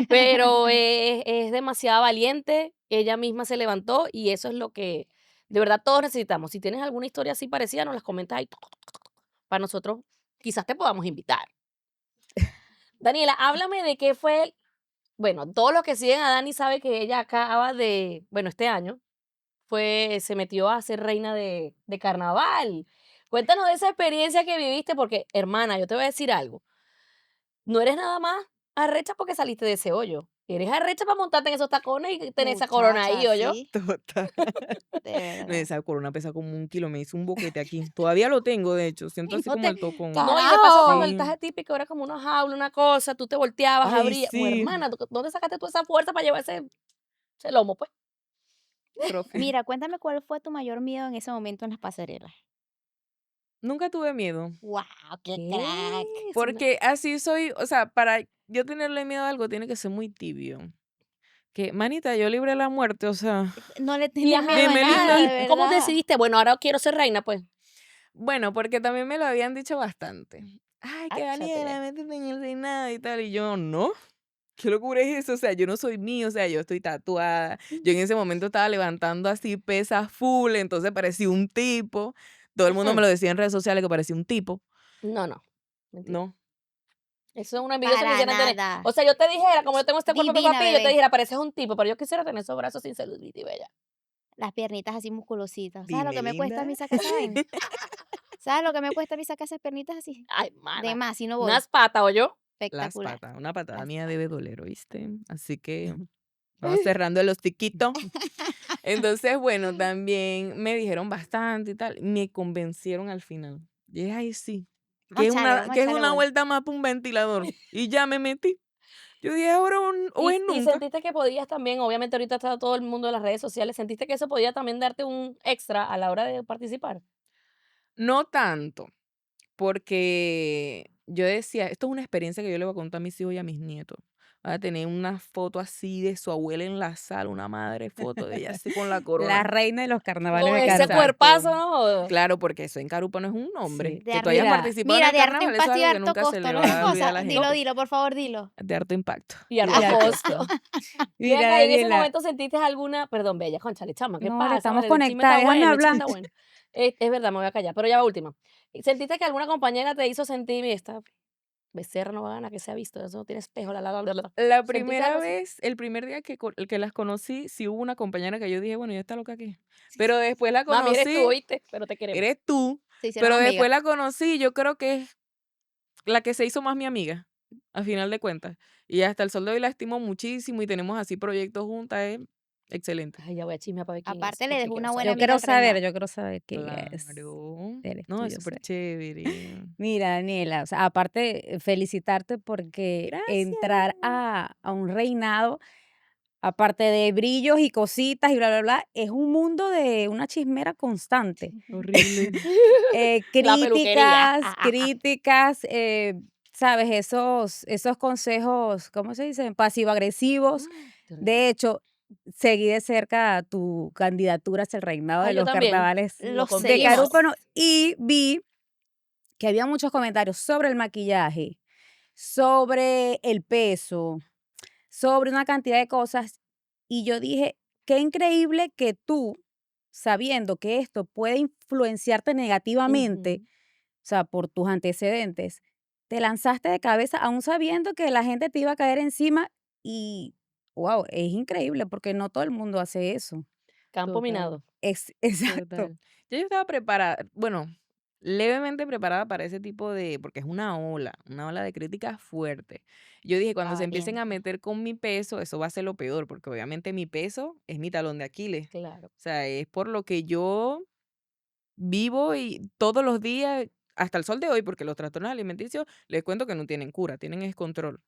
Speaker 3: Pero es demasiado valiente, ella misma se levantó y eso es lo que de verdad todos necesitamos. Si tienes alguna historia así parecida, nos las comentas ahí para nosotros, quizás te podamos invitar. Daniela, háblame de qué fue, bueno, todos los que siguen a Dani saben que ella acaba de, bueno, este año se metió a ser reina de carnaval. Cuéntanos de esa experiencia que viviste, porque, hermana, yo te voy a decir algo. No eres nada más arrecha porque saliste de ese hoyo. Eres arrecha para montarte en esos tacones y tener esa corona ahí,
Speaker 2: Muchacha,
Speaker 3: ¿oyó?
Speaker 2: sí,
Speaker 1: Total.
Speaker 2: de
Speaker 1: No,
Speaker 2: verdad.
Speaker 1: esa corona pesa como 1 kilo, me hizo un boquete aquí. Todavía lo tengo, de hecho, siento
Speaker 3: Y
Speaker 1: así
Speaker 3: no
Speaker 1: como
Speaker 3: te
Speaker 1: el tocón.
Speaker 3: no, y de paso cuando
Speaker 2: ¡Carajo!
Speaker 3: el
Speaker 1: Sí.
Speaker 3: taje típico era como una jaula, una cosa, tú te volteabas,
Speaker 1: Ay,
Speaker 3: abrías.
Speaker 1: sí,
Speaker 3: Hermana, ¿dónde sacaste tú esa fuerza para llevar ese lomo, pues?
Speaker 1: profe.
Speaker 2: Mira, cuéntame cuál fue tu mayor miedo en ese momento en las pasarelas.
Speaker 1: Nunca tuve miedo,
Speaker 2: ¡Wow! ¡Qué
Speaker 4: ¿Qué?
Speaker 2: crack!
Speaker 3: Es una
Speaker 1: porque así soy, o sea, para yo tenerle miedo a algo tiene que ser muy tibio. Que, manita, yo libre la muerte, o sea,
Speaker 2: No le
Speaker 3: y
Speaker 2: tenías
Speaker 3: ajá,
Speaker 2: miedo a
Speaker 1: dime
Speaker 2: nada,
Speaker 3: ¿y
Speaker 1: linda.
Speaker 2: de
Speaker 3: cómo
Speaker 2: verdad.
Speaker 3: decidiste? Bueno, ahora quiero ser reina, pues.
Speaker 1: Bueno, porque también me lo habían dicho bastante. Ay, que
Speaker 2: Áchate.
Speaker 1: Daniela, métete en el reinado y tal. Y yo, no. ¿qué locura es eso? O sea, yo no soy mío, o sea, yo estoy tatuada. Yo en ese momento estaba levantando así pesas full, entonces parecía un tipo. Todo el mundo me lo decía en redes sociales que parecía un tipo.
Speaker 3: No, no, mentira.
Speaker 1: No,
Speaker 3: Eso es una envidiosa que
Speaker 2: Para
Speaker 3: quisieran tener.
Speaker 2: nada.
Speaker 3: O sea, yo te dijera, como yo tengo este cuerpo de
Speaker 2: Divina,
Speaker 3: papi, yo te
Speaker 2: bebé.
Speaker 3: dijera, pareces un tipo, pero yo quisiera tener esos brazos sin celulitis, bella.
Speaker 2: Las piernitas así musculositas. ¿Sabes lo
Speaker 1: dime,
Speaker 2: que me cuesta a
Speaker 1: linda.
Speaker 2: mí sacar esa vaina? ¿Sabes lo que me cuesta a mí sacar esas piernitas así?
Speaker 3: Ay,
Speaker 2: De
Speaker 3: mana.
Speaker 2: más, si no voy.
Speaker 3: Unas patas, ¿o yo?
Speaker 1: Las
Speaker 2: Espectacular.
Speaker 1: patas, una patada
Speaker 2: Las
Speaker 1: mía
Speaker 2: patas.
Speaker 1: debe doler, ¿oíste? Así que vamos cerrando el hostiquito. Entonces, bueno, también me dijeron bastante y tal. Me convencieron al final. Y dije, ay, sí,
Speaker 2: Vamos a
Speaker 1: que es
Speaker 2: echarle
Speaker 1: una
Speaker 2: bola.
Speaker 1: vuelta más para un ventilador. Y ya me metí. Yo dije, ahora o es
Speaker 3: Y
Speaker 1: nunca.
Speaker 3: sentiste que podías también, obviamente ahorita está todo el mundo en las redes sociales, ¿sentiste que eso podía también darte un extra a la hora de participar?
Speaker 1: No tanto, porque yo decía, esto es una experiencia que yo le voy a contar a mis hijos y a mis nietos. Van a tener una foto así de su abuela en la sala, una madre foto de ella así con la
Speaker 4: La
Speaker 1: corona.
Speaker 4: reina de los carnavales
Speaker 3: Con
Speaker 4: de
Speaker 3: ese
Speaker 4: Caracas.
Speaker 3: cuerpazo,
Speaker 1: Exacto.
Speaker 3: ¿no?
Speaker 1: Claro, porque eso en Carupa no es un nombre.
Speaker 4: Sí.
Speaker 2: De
Speaker 1: Que tú
Speaker 2: harto,
Speaker 1: hayas
Speaker 4: Mira,
Speaker 1: participado en
Speaker 2: mira,
Speaker 1: el
Speaker 2: de harto
Speaker 1: carnaval, eso es
Speaker 2: impacto y
Speaker 1: algo que
Speaker 2: harto
Speaker 1: nunca se
Speaker 2: costo,
Speaker 1: le
Speaker 2: ¿no es
Speaker 1: va a olvidar a
Speaker 2: cosa?
Speaker 1: la
Speaker 2: Dilo,
Speaker 1: gente.
Speaker 2: dilo, por favor, dilo.
Speaker 1: De harto impacto.
Speaker 3: Y harto
Speaker 2: Y harto
Speaker 3: costo.
Speaker 2: costo.
Speaker 3: Ven
Speaker 4: mira,
Speaker 3: acá, y en ese
Speaker 4: Daniela.
Speaker 3: momento sentiste alguna, perdón, bella, conchale, chama, ¿qué
Speaker 4: No,
Speaker 3: pasa?
Speaker 4: estamos
Speaker 3: Vale, el chisme está
Speaker 4: conectadas, déjame
Speaker 3: bueno, el chisme
Speaker 4: hablar.
Speaker 3: está bueno. Es verdad, me voy a callar, pero ya va última. ¿Sentiste que alguna compañera te hizo sentir, "Mira, esta becerra no va a ganar que se ha visto, eso no tiene espejo, la"?
Speaker 1: La
Speaker 3: ¿Sentiste algo
Speaker 1: primera
Speaker 3: así?
Speaker 1: vez, el primer día que las conocí, sí hubo una compañera que yo dije, bueno, ya está loca aquí. Pero después la
Speaker 3: Mami, eres tú,
Speaker 1: conocí,
Speaker 3: ¿oíste? Pero te queremos.
Speaker 1: eres tú,
Speaker 2: Se hicieron
Speaker 1: pero
Speaker 2: amigas.
Speaker 1: después la conocí, yo creo que es la que se hizo más mi amiga, a final de cuentas. Y hasta el sol de hoy la estimo muchísimo y tenemos así proyectos juntas, es excelente.
Speaker 3: Ay, ya voy a chisme para ver quién es,
Speaker 2: Aparte le
Speaker 3: porque
Speaker 2: dejó
Speaker 3: quiero
Speaker 2: una buena
Speaker 3: saber.
Speaker 2: amiga al reinado.
Speaker 4: Yo quiero saber quién es
Speaker 1: Claro.
Speaker 4: del
Speaker 1: No, es
Speaker 4: estudio.
Speaker 1: súper chévere.
Speaker 4: Mira, Daniela, o sea, aparte, felicitarte porque entrar
Speaker 1: Gracias.
Speaker 4: a un reinado, aparte de brillos y cositas y bla, bla, bla, es un mundo de una chismera constante.
Speaker 1: Horrible.
Speaker 3: La peluquería.
Speaker 4: Críticas, ¿sabes? Esos consejos, ¿cómo se dicen? Pasivo-agresivos.
Speaker 3: Terrible.
Speaker 4: De hecho, seguí de cerca tu candidatura hacia el reinado de
Speaker 3: Ay, yo
Speaker 4: los
Speaker 3: también.
Speaker 4: carnavales
Speaker 2: Lo
Speaker 3: Lo
Speaker 4: de
Speaker 3: conseguimos.
Speaker 4: Carúpano y vi que había muchos comentarios sobre el maquillaje, sobre el peso, sobre una cantidad de cosas. Y yo dije, qué increíble que tú, sabiendo que esto puede influenciarte negativamente,
Speaker 3: Ujú.
Speaker 4: o sea, por tus antecedentes, te lanzaste de cabeza aún sabiendo que la gente te iba a caer encima y, wow, es increíble porque no todo el mundo hace eso.
Speaker 3: Campo
Speaker 1: Total.
Speaker 3: minado.
Speaker 4: Exacto.
Speaker 1: Total. Ya yo estaba preparada, bueno, levemente preparada para ese tipo de, porque es una ola de críticas fuerte. Yo dije, cuando se empiecen
Speaker 2: Bien.
Speaker 1: a meter con mi peso, eso va a ser lo peor, porque obviamente mi peso es mi talón de Aquiles.
Speaker 3: Claro.
Speaker 1: O sea, es por lo que yo vivo y todos los días, hasta el sol de hoy, porque los trastornos alimenticios, les cuento que no tienen cura, tienen es control.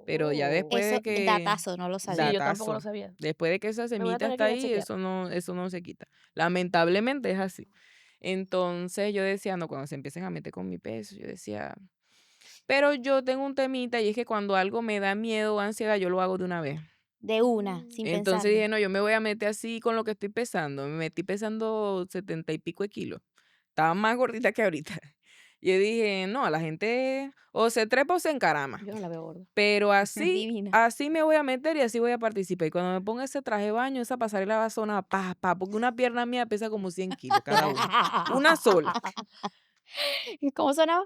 Speaker 1: Pero ya
Speaker 3: Oh.
Speaker 1: después de
Speaker 2: Eso,
Speaker 1: que
Speaker 2: datazo, no lo
Speaker 3: Sí,
Speaker 2: sabía.
Speaker 3: yo tampoco lo
Speaker 1: datazo.
Speaker 3: sabía.
Speaker 1: Después de que esa
Speaker 3: Me voy a
Speaker 1: semita
Speaker 3: tener que
Speaker 1: está
Speaker 3: ir a
Speaker 1: ahí,
Speaker 3: chequear.
Speaker 1: eso no se quita. Lamentablemente es así. Entonces yo decía, no, cuando se empiecen a meter con mi peso, yo decía, pero yo tengo un temita y es que cuando algo me da miedo o ansiedad, yo lo hago de una vez.
Speaker 2: De una, sin
Speaker 1: Entonces
Speaker 2: pensarlo.
Speaker 1: dije, no, yo me voy a meter así con lo que estoy pesando. Me metí pesando 70 y pico de kilos. Estaba más gordita que ahorita. Yo dije, no, a la gente o se trepa o se encarama.
Speaker 3: Yo no la veo gorda.
Speaker 1: Pero así,
Speaker 2: Divina.
Speaker 1: así me voy a meter y así voy a participar. Y cuando me ponga ese traje de baño, esa pasarela va a sonar porque una pierna mía pesa como 100 kilos cada una. Una sola.
Speaker 2: ¿Cómo sonaba?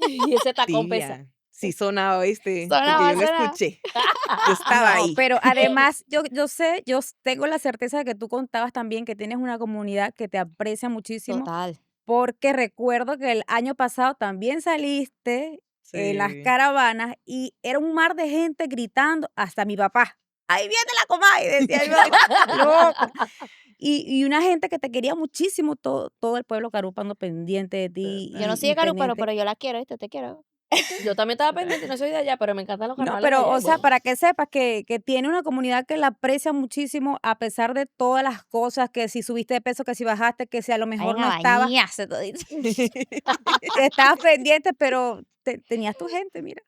Speaker 3: Y ese tacón pesa.
Speaker 1: Tía, sí sonaba, ¿viste? Porque
Speaker 2: Sonaba,
Speaker 1: yo lo
Speaker 2: sonaba.
Speaker 1: escuché. Yo estaba
Speaker 4: No,
Speaker 1: ahí.
Speaker 4: pero además yo tengo la certeza de que tú contabas también que tienes una comunidad que te aprecia muchísimo,
Speaker 2: Total.
Speaker 4: porque recuerdo que el año pasado también saliste en las
Speaker 1: Sí.
Speaker 4: caravanas y era un mar de gente gritando, hasta mi papá. Ahí viene la comadre, decía mi papá, loco. Y una gente que te quería muchísimo, todo el pueblo carupano pendiente de ti
Speaker 2: Yo no soy
Speaker 4: y
Speaker 2: de Carúpano,
Speaker 4: pendiente.
Speaker 2: pero yo la quiero, ¿viste? Te quiero.
Speaker 3: Yo también estaba pendiente, no soy de allá, pero me encantan los
Speaker 4: No,
Speaker 3: carnavales de
Speaker 4: pero,
Speaker 3: allá.
Speaker 4: o
Speaker 3: Y
Speaker 4: sea,
Speaker 3: bueno,
Speaker 4: para que sepas que tiene una comunidad que la aprecia muchísimo a pesar de todas las cosas, que si subiste de peso, que si bajaste, que si a lo mejor
Speaker 2: Vayan
Speaker 4: no
Speaker 2: a
Speaker 4: estabas,
Speaker 2: bañarse todito.
Speaker 4: que estabas pendiente, pero tenías tu gente, mira.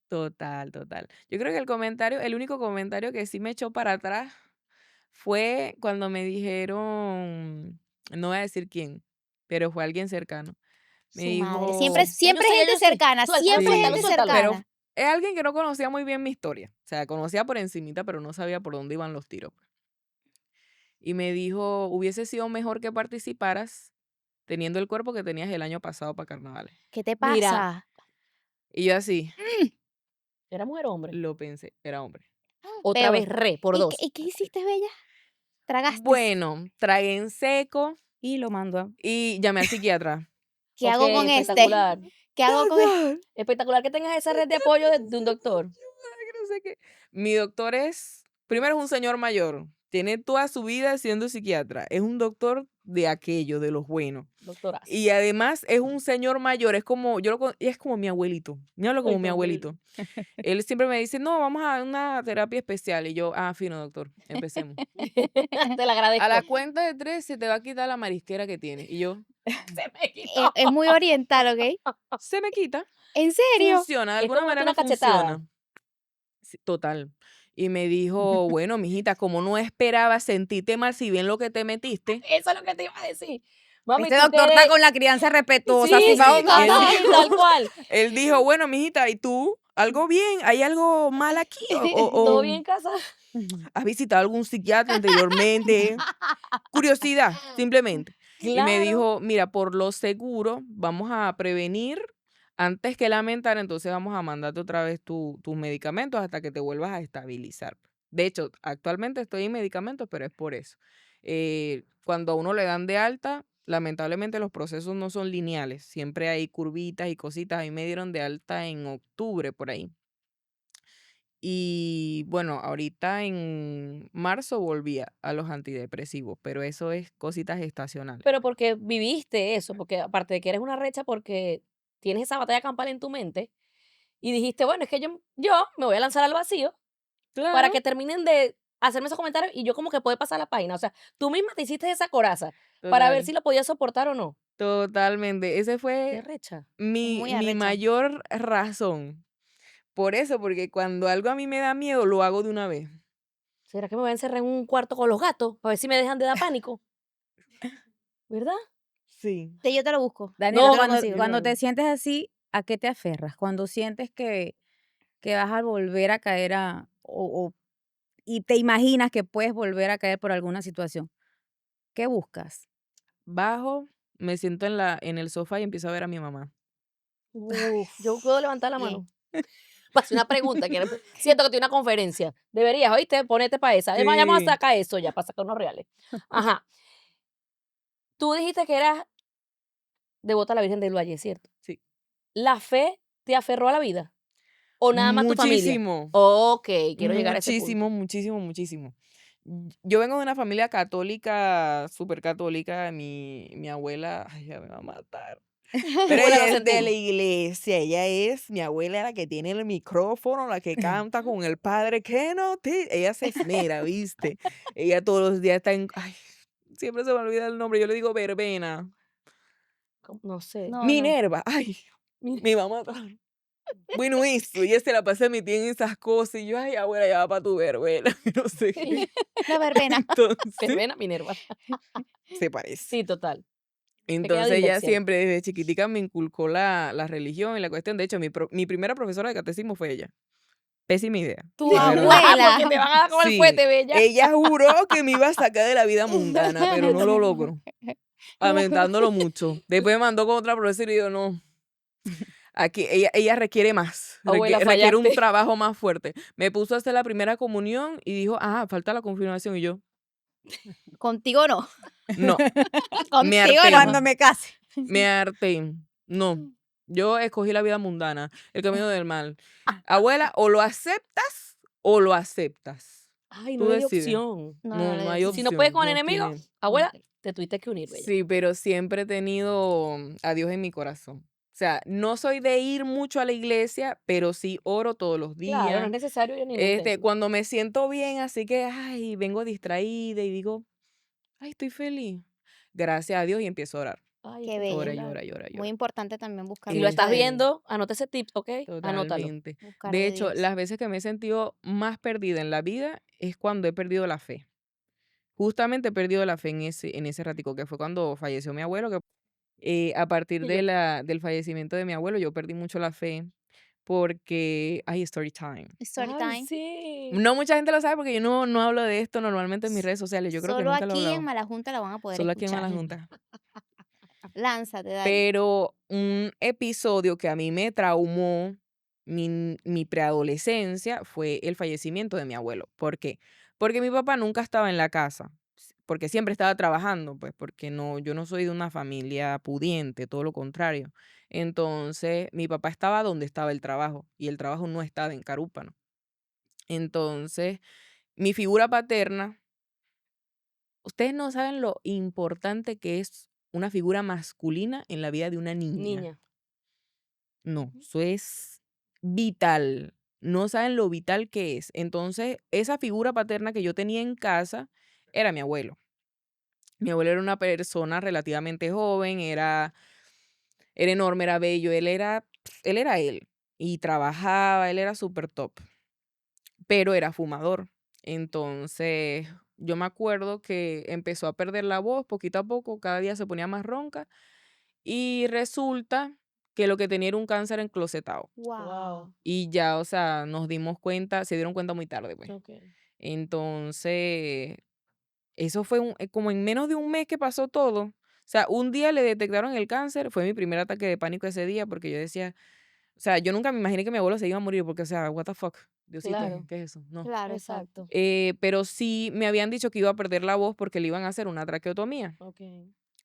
Speaker 1: Total, total. Yo creo que el único comentario que sí me echó para atrás fue cuando me dijeron, no voy a decir quién, pero fue alguien cercano. Me
Speaker 2: Su madre. Siempre,
Speaker 1: dijo,
Speaker 3: ya yo
Speaker 2: siempre
Speaker 3: sé, ya
Speaker 2: gente
Speaker 3: yo sé.
Speaker 2: cercana,
Speaker 3: Suéltalo,
Speaker 2: siempre
Speaker 3: suéltalo,
Speaker 2: gente
Speaker 1: sí,
Speaker 3: suéltalo.
Speaker 1: pero
Speaker 2: cercana.
Speaker 1: es alguien que no conocía muy bien mi historia. O sea, conocía por encimita, pero no sabía por dónde iban los tiros. Y me dijo, hubiese sido mejor que participaras teniendo el cuerpo que tenías el año pasado para carnavales.
Speaker 2: ¿Qué te
Speaker 3: Mira.
Speaker 2: pasa?
Speaker 1: Y yo así,
Speaker 3: ¿Era mujer o hombre?
Speaker 1: lo pensé, era hombre.
Speaker 3: Otra
Speaker 2: Peor.
Speaker 3: vez re, por
Speaker 2: ¿Y
Speaker 3: dos.
Speaker 2: qué hiciste, bella? ¿Tragaste?
Speaker 1: Bueno, tragué en seco
Speaker 4: Y lo mandó a...
Speaker 1: y llamé al psiquiatra.
Speaker 2: ¿Qué hago
Speaker 3: Ok,
Speaker 2: con este?
Speaker 3: espectacular.
Speaker 2: ¿Qué hago con este?
Speaker 1: Doctor,
Speaker 3: Espectacular que tengas esa red de apoyo de un doctor.
Speaker 1: que no sé qué. Mi doctor primero es un señor mayor, tiene toda su vida siendo psiquiatra, es un doctor de aquello, de los buenos.
Speaker 3: Doctoras.
Speaker 1: Y además es un señor mayor, es como, es como mi abuelito, me habla como
Speaker 3: Ay,
Speaker 1: mi
Speaker 3: qué
Speaker 1: abuelito. Él siempre me dice, no, vamos a una terapia especial. Y yo, fino, doctor, empecemos.
Speaker 3: Te la
Speaker 1: A la
Speaker 3: agradezco.
Speaker 1: cuenta de 3 se te va a quitar la marisquera que tienes. Y yo,
Speaker 3: Se me quitó.
Speaker 2: Es muy oriental, ¿ok?
Speaker 1: se me quita.
Speaker 2: ¿En serio?
Speaker 1: Funciona, de
Speaker 3: Es
Speaker 1: alguna
Speaker 3: como darte
Speaker 1: manera
Speaker 3: una cachetada.
Speaker 1: funciona. Sí, total. Y me dijo, bueno, mijita, como no esperaba sentirte mal, si bien lo que te metiste.
Speaker 3: Eso es lo que te iba a decir. Mami,
Speaker 4: Este
Speaker 3: tú
Speaker 4: doctor
Speaker 3: que
Speaker 4: está
Speaker 3: eres...
Speaker 4: con la crianza respetuosa,
Speaker 3: Sí,
Speaker 4: así va
Speaker 3: sí,
Speaker 1: él
Speaker 3: sí,
Speaker 1: dijo,
Speaker 3: tal cual.
Speaker 1: él dijo, bueno, mijita, ¿y tú? ¿Algo bien? ¿Hay algo mal aquí?
Speaker 3: ¿Todo bien en casa?
Speaker 1: ¿Has visitado algún psiquiatra anteriormente? Curiosidad, simplemente. Y me
Speaker 3: Claro.
Speaker 1: dijo, mira, por lo seguro, vamos a prevenir antes que lamentar, entonces vamos a mandarte otra vez tus medicamentos hasta que te vuelvas a estabilizar. De hecho, actualmente estoy en medicamentos, pero es por eso. Cuando a uno le dan de alta, lamentablemente los procesos no son lineales, siempre hay curvitas y cositas. A mí me dieron de alta en octubre por ahí. Y bueno, ahorita en marzo volví a los antidepresivos, pero eso es cositas estacionales.
Speaker 3: Pero porque viviste eso, porque aparte de que eres una recha, porque tienes esa batalla campal en tu mente y dijiste, bueno, es que yo me voy a lanzar al vacío para
Speaker 1: Claro,
Speaker 3: que terminen de hacerme esos comentarios y yo como que puedo pasar la página. O sea, tú misma te hiciste esa coraza para ver
Speaker 1: total,
Speaker 3: si lo podías soportar o no.
Speaker 1: totalmente. Ese
Speaker 3: Qué
Speaker 1: fue
Speaker 3: recha.
Speaker 2: Es
Speaker 1: mi,
Speaker 2: muy
Speaker 1: mi
Speaker 2: arrecha.
Speaker 1: mayor razón. Por eso, porque cuando algo a mí me da miedo, lo hago de una vez.
Speaker 3: ¿Será que me voy a encerrar en un cuarto con los gatos para ver si me dejan de dar pánico? ¿Verdad?
Speaker 1: Sí.
Speaker 2: Yo te lo busco. Yo
Speaker 4: Daniela,
Speaker 3: No,
Speaker 2: te lo
Speaker 3: man,
Speaker 2: consigo.
Speaker 4: cuando te sientes así, ¿a qué te aferras? Cuando sientes que vas a volver a caer y te imaginas que puedes volver a caer por alguna situación, ¿qué buscas?
Speaker 1: Bajo, me siento en el sofá y empiezo a ver a mi mamá.
Speaker 3: yo puedo levantar la
Speaker 2: Bien.
Speaker 3: mano. Para hacer una pregunta. Siento que tiene una conferencia. Deberías, ¿oíste? Ponete para esa. Además, ya vamos a
Speaker 1: Sí,
Speaker 3: sacar eso ya, para sacar unos reales. Ajá. Tú dijiste que eras devota a la Virgen del Valle, ¿cierto?
Speaker 1: sí.
Speaker 3: ¿La fe te aferró a la vida? ¿O nada más tu familia?
Speaker 1: Muchísimo.
Speaker 3: Ok, quiero llegar a ese
Speaker 1: Muchísimo,
Speaker 3: punto.
Speaker 1: muchísimo, muchísimo. Yo vengo de una familia católica, súper católica. Mi abuela, ay, ya me va a matar.
Speaker 3: Tu
Speaker 1: Pero
Speaker 3: abuela
Speaker 1: ella es de la
Speaker 3: resentida.
Speaker 1: iglesia, mi abuela la que tiene el micrófono, la que canta con el padre, que no te, ella se esmera, ¿viste? Ella todos los días ay, siempre se me olvida el nombre, yo le digo verbena,
Speaker 3: No sé.
Speaker 2: No, no.
Speaker 1: Minerva, ay,
Speaker 3: Mira,
Speaker 1: me va a matar. Bueno, eso, ella se la pasa metida en esas cosas, y yo, ay, abuela, ya va para tu verbena, no sé qué.
Speaker 2: La verbena.
Speaker 1: Entonces,
Speaker 3: verbena Minerva.
Speaker 1: se parece.
Speaker 3: Sí, total. Pequeña
Speaker 1: Entonces ella
Speaker 3: dislexia.
Speaker 1: siempre desde chiquitica me inculcó la religión y la cuestión. De hecho, mi primera profesora de catecismo fue ella. Pésima idea.
Speaker 2: Tu
Speaker 1: Pero
Speaker 2: abuela.
Speaker 3: Porque te van a dar con el
Speaker 1: sí,
Speaker 3: fuete, bella.
Speaker 1: ella juró que me iba a sacar de la vida mundana, pero no lo logró, lamentándolo mucho. Después me mandó con otra profesora y yo, no, aquí ella requiere más,
Speaker 3: Abuela,
Speaker 1: requiere un
Speaker 3: fallaste.
Speaker 1: trabajo más fuerte. Me puso a hacer la primera comunión y dijo, falta la confirmación. Y yo,
Speaker 2: Contigo no.
Speaker 1: no, me
Speaker 2: Contigo
Speaker 1: harté.
Speaker 2: no.
Speaker 4: Cuando me case.
Speaker 1: Me harté. No, yo escogí la vida mundana, el camino del mal. Abuela, o lo aceptas o lo aceptas.
Speaker 3: Ay, no
Speaker 1: Tú
Speaker 3: le di
Speaker 1: decides.
Speaker 3: opción.
Speaker 2: No, no
Speaker 1: No,
Speaker 2: le
Speaker 1: no
Speaker 2: di
Speaker 1: hay
Speaker 3: Y
Speaker 2: opción.
Speaker 3: si no puedes
Speaker 1: opción.
Speaker 3: con el
Speaker 1: No
Speaker 3: enemigo,
Speaker 1: tiene.
Speaker 3: abuela, te tuviste que unir, bella.
Speaker 1: Sí, pero siempre he tenido a Dios en mi corazón. O sea, no soy de ir mucho a la iglesia, pero sí oro todos los
Speaker 3: Claro, no es
Speaker 1: días.
Speaker 3: necesario ir ni muy intenso.
Speaker 1: Cuando me siento bien, así que, ay, vengo distraída y digo, ay, estoy feliz. Gracias a Dios y empiezo a orar.
Speaker 3: Ay,
Speaker 2: Qué bello.
Speaker 1: Ora y
Speaker 3: espectacular.
Speaker 1: ora y ora y
Speaker 2: Muy
Speaker 1: ora.
Speaker 2: importante también buscar
Speaker 3: Si lo
Speaker 2: mucho
Speaker 3: estás
Speaker 2: de Dios.
Speaker 3: viendo, anota ese tip, ¿ok? Anótalo.
Speaker 1: Totalmente.
Speaker 2: Buscar
Speaker 1: De
Speaker 2: de
Speaker 1: hecho,
Speaker 2: Dios.
Speaker 1: las veces que me he sentido más perdida en la vida es cuando he perdido la fe. Justamente he perdido la fe en ese ratico, que fue cuando falleció mi abuelo, que a partir
Speaker 3: Y yo,
Speaker 1: del fallecimiento de mi abuelo yo perdí mucho la fe, porque hay story time.
Speaker 2: Story
Speaker 3: Ay,
Speaker 2: time.
Speaker 3: sí.
Speaker 1: No mucha gente lo sabe porque yo no hablo de esto normalmente en mis redes sociales. Yo creo que
Speaker 2: Solo
Speaker 1: nunca lo he
Speaker 2: aquí en
Speaker 1: hablado.
Speaker 2: Malajunta la van a poder
Speaker 1: Solo aquí en
Speaker 2: escuchar.
Speaker 1: Malajunta.
Speaker 2: Lánzate, dale.
Speaker 1: Pero un episodio que a mí me traumó mi preadolescencia fue el fallecimiento de mi abuelo. ¿Por qué? Porque mi papá nunca estaba en la casa, porque siempre estaba trabajando, pues porque no, yo no soy de una familia pudiente, todo lo contrario. Entonces, mi papá estaba donde estaba el trabajo y el trabajo no estaba en Carúpano. Entonces, mi figura paterna, ustedes no saben lo importante que es una figura masculina en la vida de una niña.
Speaker 3: Niña.
Speaker 1: No,
Speaker 3: Ujú.
Speaker 1: eso es vital. No saben lo vital que es. Entonces, esa figura paterna que yo tenía en casa era mi abuelo. Mi abuelo era una persona relativamente joven, era enorme, era bello, él era él. Y trabajaba, él era súper top, pero era fumador. Entonces, yo me acuerdo que empezó a perder la voz poquito a poco, cada día se ponía más ronca y resulta que lo que tenía era un cáncer enclosetado.
Speaker 3: Wow.
Speaker 2: Wow.
Speaker 1: Y ya, o sea, nos dimos cuenta, se dieron cuenta muy tarde, pues.
Speaker 3: Ok.
Speaker 1: Entonces, eso fue como en menos de un mes que pasó todo. O sea, un día le detectaron el cáncer, fue mi primer ataque de pánico ese día, porque yo decía, o sea, yo nunca me imaginé que mi abuelo se iba a morir, porque, o sea, what the fuck, Diosito,
Speaker 3: Claro.
Speaker 1: ¿qué es eso? No.
Speaker 2: Claro, exacto.
Speaker 3: Exacto.
Speaker 1: Pero sí me habían dicho que iba a perder la voz porque le iban a hacer una traqueotomía.
Speaker 3: Ok.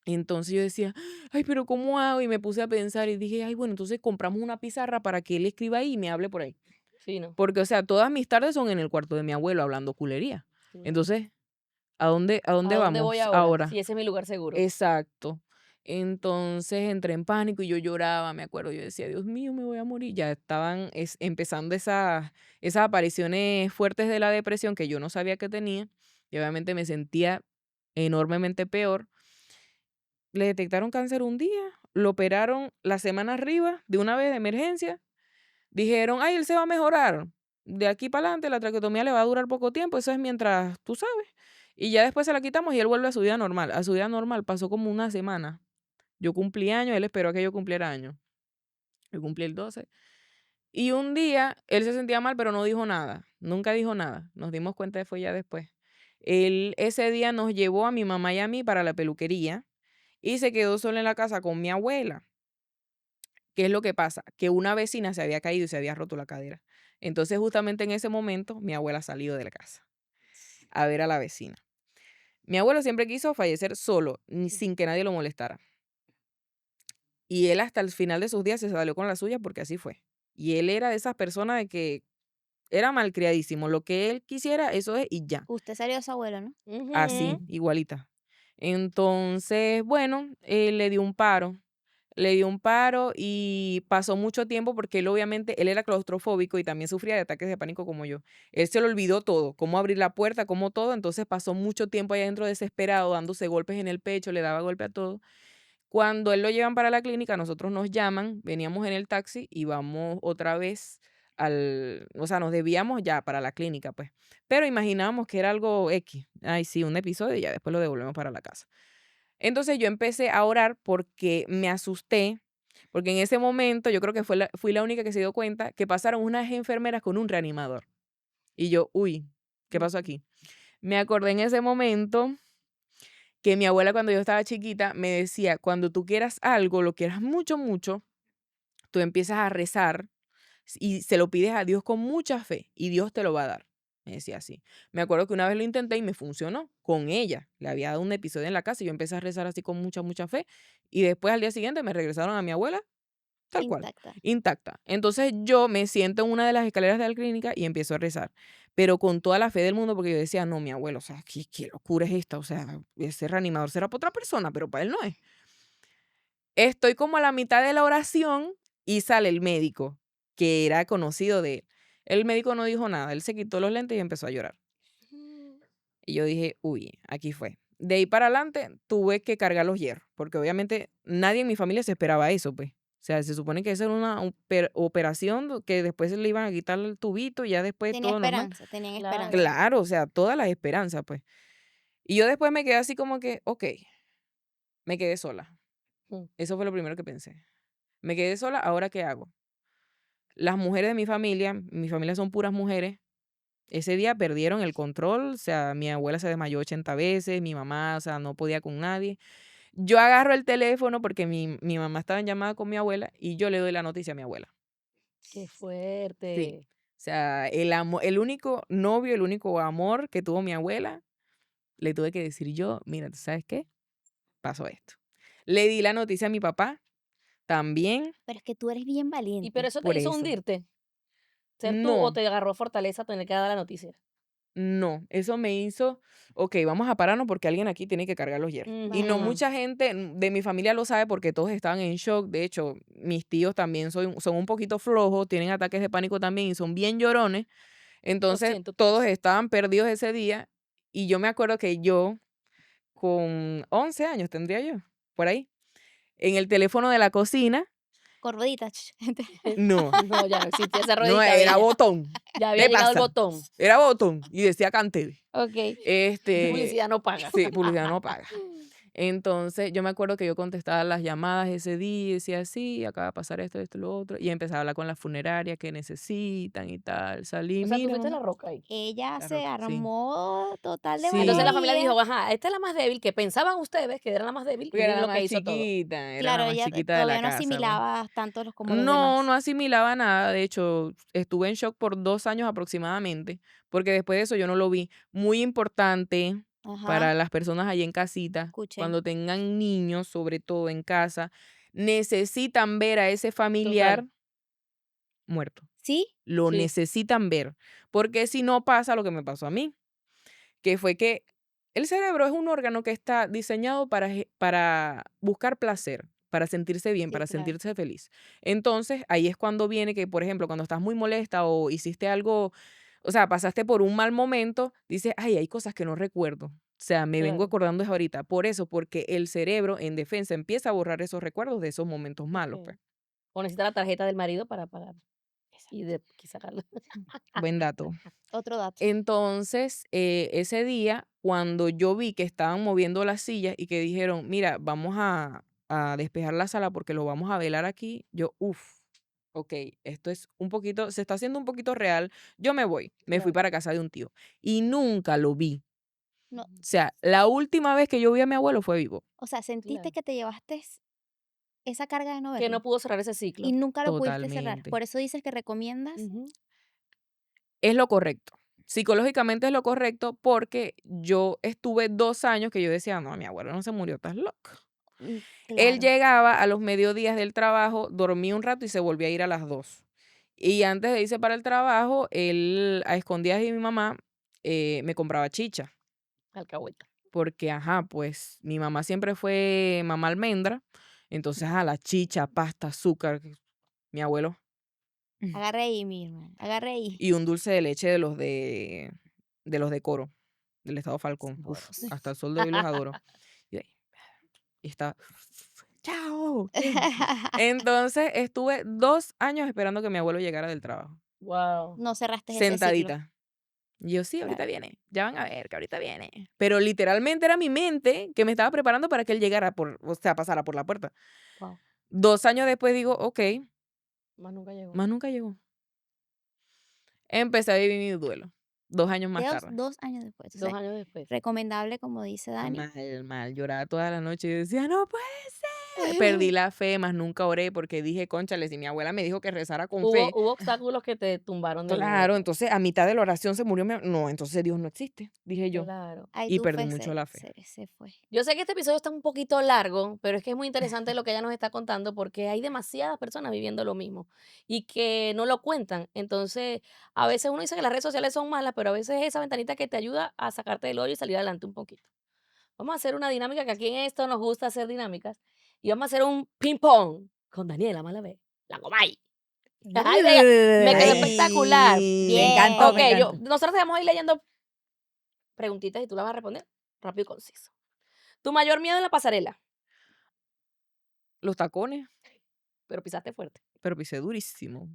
Speaker 1: Entonces yo decía, ay, pero ¿cómo hago? Y me puse a pensar y dije, ay, bueno, entonces compramos una pizarra para que él escriba ahí y me hable por ahí.
Speaker 3: Fino.
Speaker 1: Porque, o sea, todas mis tardes son en el cuarto de mi abuelo hablando culería.
Speaker 3: Claro.
Speaker 1: Entonces, ¿a
Speaker 3: ¿A
Speaker 1: dónde
Speaker 3: dónde voy
Speaker 1: vamos
Speaker 3: ahora?
Speaker 1: ahora?
Speaker 3: Sí, ese es mi lugar seguro.
Speaker 1: Exacto. Entonces entré en pánico y yo lloraba, me acuerdo, yo decía, Dios mío, me voy a morir. Ya estaban empezando esas apariciones fuertes de la depresión que yo no sabía que tenía y obviamente me sentía enormemente peor. Le detectaron cáncer un día, lo operaron la semana arriba de una vez de emergencia. Dijeron, ay, él se va a mejorar. De aquí para adelante la traqueotomía le va a durar poco tiempo, eso es mientras tú sabes. Y ya después se la quitamos y él vuelve a su vida normal. A su vida normal pasó como una semana. Yo cumplí años, él esperó a que yo cumpliera años. Yo cumplí el 12. Y un día él se sentía mal, pero no dijo nada. Nunca dijo nada. Nos dimos cuenta fue ya después. Él ese día nos llevó a mi mamá y a mí para la peluquería y se quedó solo en la casa con mi abuela. ¿Qué es lo que pasa? Que una vecina se había caído y se había roto la cadera. Entonces, justamente en ese momento, mi abuela salió de la casa a ver a la vecina. Mi abuelo siempre quiso fallecer solo, sin que nadie lo molestara. Y él hasta el final de sus días se salió con la suya porque así fue. Y él era de esas personas de que era malcriadísimo. Lo que él quisiera, eso es y ya.
Speaker 2: Usted salió de su abuelo, ¿no?
Speaker 1: Así,
Speaker 3: Ujú.
Speaker 1: igualita. Entonces, bueno, le dio un paro. Le dio un paro y pasó mucho tiempo porque él obviamente, él era claustrofóbico y también sufría de ataques de pánico como yo. Él se le olvidó todo, cómo abrir la puerta, cómo todo, entonces pasó mucho tiempo ahí adentro desesperado, dándose golpes en el pecho, le daba golpe a todo. Cuando él lo llevan para la clínica, nosotros nos llaman, veníamos en el taxi y vamos otra vez o sea, nos debíamos ya para la clínica, pues. Pero imaginábamos que era algo X. Ay, sí, un episodio y ya después lo devolvemos para la casa. Entonces yo empecé a orar porque me asusté, porque en ese momento yo creo que fui la única que se dio cuenta que pasaron unas enfermeras con un reanimador. Y yo, uy, ¿qué pasó
Speaker 3: Ujú.
Speaker 1: aquí? Me acordé en ese momento que mi abuela cuando yo estaba chiquita me decía, cuando tú quieras algo, lo quieras mucho, mucho, tú empiezas a rezar y se lo pides a Dios con mucha fe y Dios te lo va a dar. Me decía así. Me acuerdo que una vez lo intenté y me funcionó con ella. Le había dado un episodio en la casa y yo empecé a rezar así con mucha, mucha fe. Y después al día siguiente me regresaron a mi abuela tal cual,
Speaker 2: Intacta.
Speaker 1: intacta. Entonces yo me siento en una de las escaleras de la clínica y empiezo a rezar, pero con toda la fe del mundo porque yo decía, no, mi abuelo, o sea, ¿qué locura es esta? O sea, ese reanimador será para otra persona, pero para él no es. Estoy como a la mitad de la oración y sale el médico, que era conocido de él. El médico no dijo nada, él se quitó los lentes y empezó a llorar. Y yo dije, uy, aquí fue. De ahí para adelante tuve que cargar los hierros, porque obviamente nadie en mi familia se esperaba eso, pues. O sea, se supone que esa era una operación que después le iban a quitar el tubito y ya después
Speaker 2: Tenía
Speaker 1: todo normal.
Speaker 2: esperanza, tenían
Speaker 3: Claro.
Speaker 2: esperanza.
Speaker 1: Claro, o sea, todas las esperanzas, pues. Y yo después me quedé así como que, ok, me quedé sola.
Speaker 3: Mm.
Speaker 1: Eso fue lo primero que pensé. Me quedé sola, ¿ahora qué hago? Las mujeres de mi familia son puras mujeres, ese día perdieron el control, o sea, mi abuela se desmayó 80 veces, mi mamá, o sea, no podía con nadie. Yo agarro el teléfono porque mi mamá estaba en llamada con mi abuela y yo le doy la noticia a mi abuela.
Speaker 3: Qué
Speaker 1: Sí.
Speaker 3: fuerte.
Speaker 1: O sea, el único novio, el único amor que tuvo mi abuela, le tuve que decir yo, mira, ¿tú sabes qué? Pasó esto. Le di la noticia a mi papá también,
Speaker 2: Pero es que tú eres bien
Speaker 3: ¿Y pero
Speaker 2: valiente.
Speaker 3: eso te
Speaker 1: por
Speaker 3: hizo
Speaker 1: eso.
Speaker 3: hundirte? ¿Ser tú o
Speaker 1: No,
Speaker 3: te agarró fortaleza tener que dar la noticia?
Speaker 1: no, eso me hizo, ok, vamos a pararnos porque alguien aquí tiene que cargar los hierros. Y no
Speaker 3: Ujú.
Speaker 1: mucha gente de mi familia lo sabe porque todos estaban en shock. De hecho, mis tíos también son un poquito flojos, tienen ataques de pánico también y son bien llorones.
Speaker 3: Lo
Speaker 1: Entonces,
Speaker 3: siento,
Speaker 1: todos
Speaker 3: tíos.
Speaker 1: estaban perdidos ese día. Y yo me acuerdo que yo, con 11 años tendría yo, por ahí, en el teléfono de la cocina,
Speaker 2: Con rueditas.
Speaker 1: no,
Speaker 3: No, ya no existía esa
Speaker 1: no
Speaker 3: ruedita
Speaker 1: era
Speaker 3: bella.
Speaker 1: botón.
Speaker 3: Ya había
Speaker 1: ¿Qué
Speaker 3: llegado el
Speaker 1: pasa?
Speaker 3: botón.
Speaker 1: Era botón y decía Cantele.
Speaker 2: Ok.
Speaker 1: Este,
Speaker 3: Publicidad no paga.
Speaker 1: sí, publicidad no paga. Entonces, yo me acuerdo que yo contestaba las llamadas ese día y decía, sí, acaba de pasar esto, esto, lo otro. Y empezaba a hablar con la funeraria que necesitan y tal. Salí,
Speaker 3: O sea, tú
Speaker 1: mira,
Speaker 3: fuiste la
Speaker 1: mamá.
Speaker 3: roca ahí.
Speaker 2: Ella
Speaker 1: La
Speaker 2: se
Speaker 1: roca, sí.
Speaker 2: armó total de
Speaker 3: Entonces la
Speaker 1: Sí,
Speaker 3: familia
Speaker 2: valentía.
Speaker 3: dijo, ajá, esta es la más débil, que pensaban ustedes que era la más débil, y
Speaker 1: porque era
Speaker 3: miren
Speaker 1: la
Speaker 3: lo que
Speaker 1: más
Speaker 3: hizo todo.
Speaker 1: chiquita, era
Speaker 2: Claro,
Speaker 1: la más
Speaker 2: ella
Speaker 1: chiquita de la
Speaker 2: todavía no
Speaker 1: casa, pues.
Speaker 2: asimilaba tanto como los
Speaker 1: No, no
Speaker 2: demás.
Speaker 1: asimilaba nada. De hecho, estuve en shock por 2 años aproximadamente, porque después de eso yo no lo vi. Muy importante
Speaker 2: Ajá,
Speaker 1: para las personas allá en casita,
Speaker 2: escuchen.
Speaker 1: cuando tengan niños, sobre todo en casa, necesitan ver a ese familiar
Speaker 3: Total.
Speaker 1: muerto.
Speaker 2: ¿Sí?
Speaker 1: Lo
Speaker 3: Sí,
Speaker 1: necesitan ver, porque si no pasa lo que me pasó a mí, que fue que el cerebro es un órgano que está diseñado para buscar placer, para sentirse bien,
Speaker 2: Sí,
Speaker 1: para
Speaker 2: claro.
Speaker 1: sentirse feliz. Entonces, ahí es cuando viene que, por ejemplo, cuando estás muy molesta o hiciste algo, o sea, pasaste por un mal momento, dices, ay, hay cosas que no recuerdo. O sea, me vengo
Speaker 3: claro.
Speaker 1: acordando es ahorita. Por eso, porque el cerebro en defensa empieza a borrar esos recuerdos de esos momentos malos,
Speaker 3: Ok.
Speaker 1: pues.
Speaker 3: O necesita la tarjeta del marido para pagar y de aquí sacarlo.
Speaker 1: Buen dato.
Speaker 2: Otro dato.
Speaker 1: Entonces, ese día, cuando yo vi que estaban moviendo las sillas y que dijeron, mira, vamos a despejar la sala porque lo vamos a velar aquí, yo, uff, ok, esto es un poquito, se está haciendo un poquito real, yo me voy, me fui
Speaker 3: Claro.
Speaker 1: para casa de un tío y nunca lo vi.
Speaker 2: No,
Speaker 1: O sea, la última vez que yo vi a mi abuelo fue vivo,
Speaker 2: o sea, sentiste
Speaker 3: Claro.
Speaker 2: que te llevaste esa carga de no
Speaker 3: Que no
Speaker 2: verlo
Speaker 3: pudo cerrar ese
Speaker 2: y
Speaker 3: ciclo.
Speaker 2: nunca lo pudiste cerrar.
Speaker 1: totalmente.
Speaker 2: Por eso dices que recomiendas.
Speaker 3: Ujú.
Speaker 1: Es lo correcto. Psicológicamente es lo correcto porque yo estuve 2 años que yo decía, no, mi abuelo no se murió, estás loco. Él
Speaker 2: Claro.
Speaker 1: llegaba a los mediodías del trabajo, dormía un rato y se volvía a ir a las 2. Y antes de irse para el trabajo, él a escondidas de mi mamá me compraba chicha,
Speaker 3: Alcahueta.
Speaker 1: porque, ajá, pues mi mamá siempre fue mamá almendra, entonces, a la chicha, pasta, azúcar, mi abuelo,
Speaker 2: Agarré ahí, mi hermano. Agarré ahí.
Speaker 1: y un dulce de leche de los de Coro, del estado Falcón. Uf,
Speaker 2: Sabroso.
Speaker 1: hasta el sol de hoy los adoro. Y ahí, y está, chao. Entonces estuve 2 años esperando que mi abuelo llegara del trabajo,
Speaker 3: Wow.
Speaker 2: No cerraste ese ciclo.
Speaker 1: sentadita. Y yo, sí, ahorita
Speaker 2: Claro.
Speaker 1: viene, ya van a ver que ahorita viene. Pero literalmente era mi mente que me estaba preparando para que él llegara o sea, pasara por la puerta.
Speaker 3: Wow.
Speaker 1: 2 años después digo, ok,
Speaker 3: Más nunca llegó.
Speaker 1: más nunca llegó. Empecé a vivir mi duelo, 2 años más
Speaker 2: Dos,
Speaker 1: tarde.
Speaker 2: 2 años después. O
Speaker 3: Dos
Speaker 2: sea,
Speaker 3: años después.
Speaker 2: recomendable, como dice Dani.
Speaker 1: Mal, mal, lloraba toda la noche y decía, no puede ser. Perdí la fe, más nunca oré porque dije, cónchale, si mi abuela me dijo que rezara con
Speaker 3: Hubo,
Speaker 1: fe.
Speaker 3: hubo obstáculos que te tumbaron del...
Speaker 1: Claro, entonces a mitad de la oración se murió no, entonces Dios no existe, dije yo,
Speaker 3: Claro.
Speaker 2: Ahí
Speaker 1: y
Speaker 2: tu
Speaker 1: perdí
Speaker 2: fe
Speaker 1: mucho la fe.
Speaker 2: se fue.
Speaker 3: Yo sé que este episodio está un poquito largo, pero es que es muy interesante lo que ella nos está contando porque hay demasiadas personas viviendo lo mismo y que no lo cuentan. Entonces, a veces uno dice que las redes sociales son malas, pero a veces es esa ventanita que te ayuda a sacarte del hoyo y salir adelante un poquito. Vamos a hacer una dinámica que aquí en esto nos gusta hacer dinámicas y vamos a hacer un ping pong con Daniela Malavé, la Comay. Ay, me quedó espectacular.
Speaker 4: Me
Speaker 2: Bien.
Speaker 4: encantó,
Speaker 3: Ok,
Speaker 4: me encantó.
Speaker 3: nosotros te vamos a ir leyendo preguntitas y tú las vas a responder rápido y conciso. Tu mayor miedo en la pasarela,
Speaker 1: Los tacones,
Speaker 3: pero pisaste fuerte.
Speaker 1: pero pisé durísimo.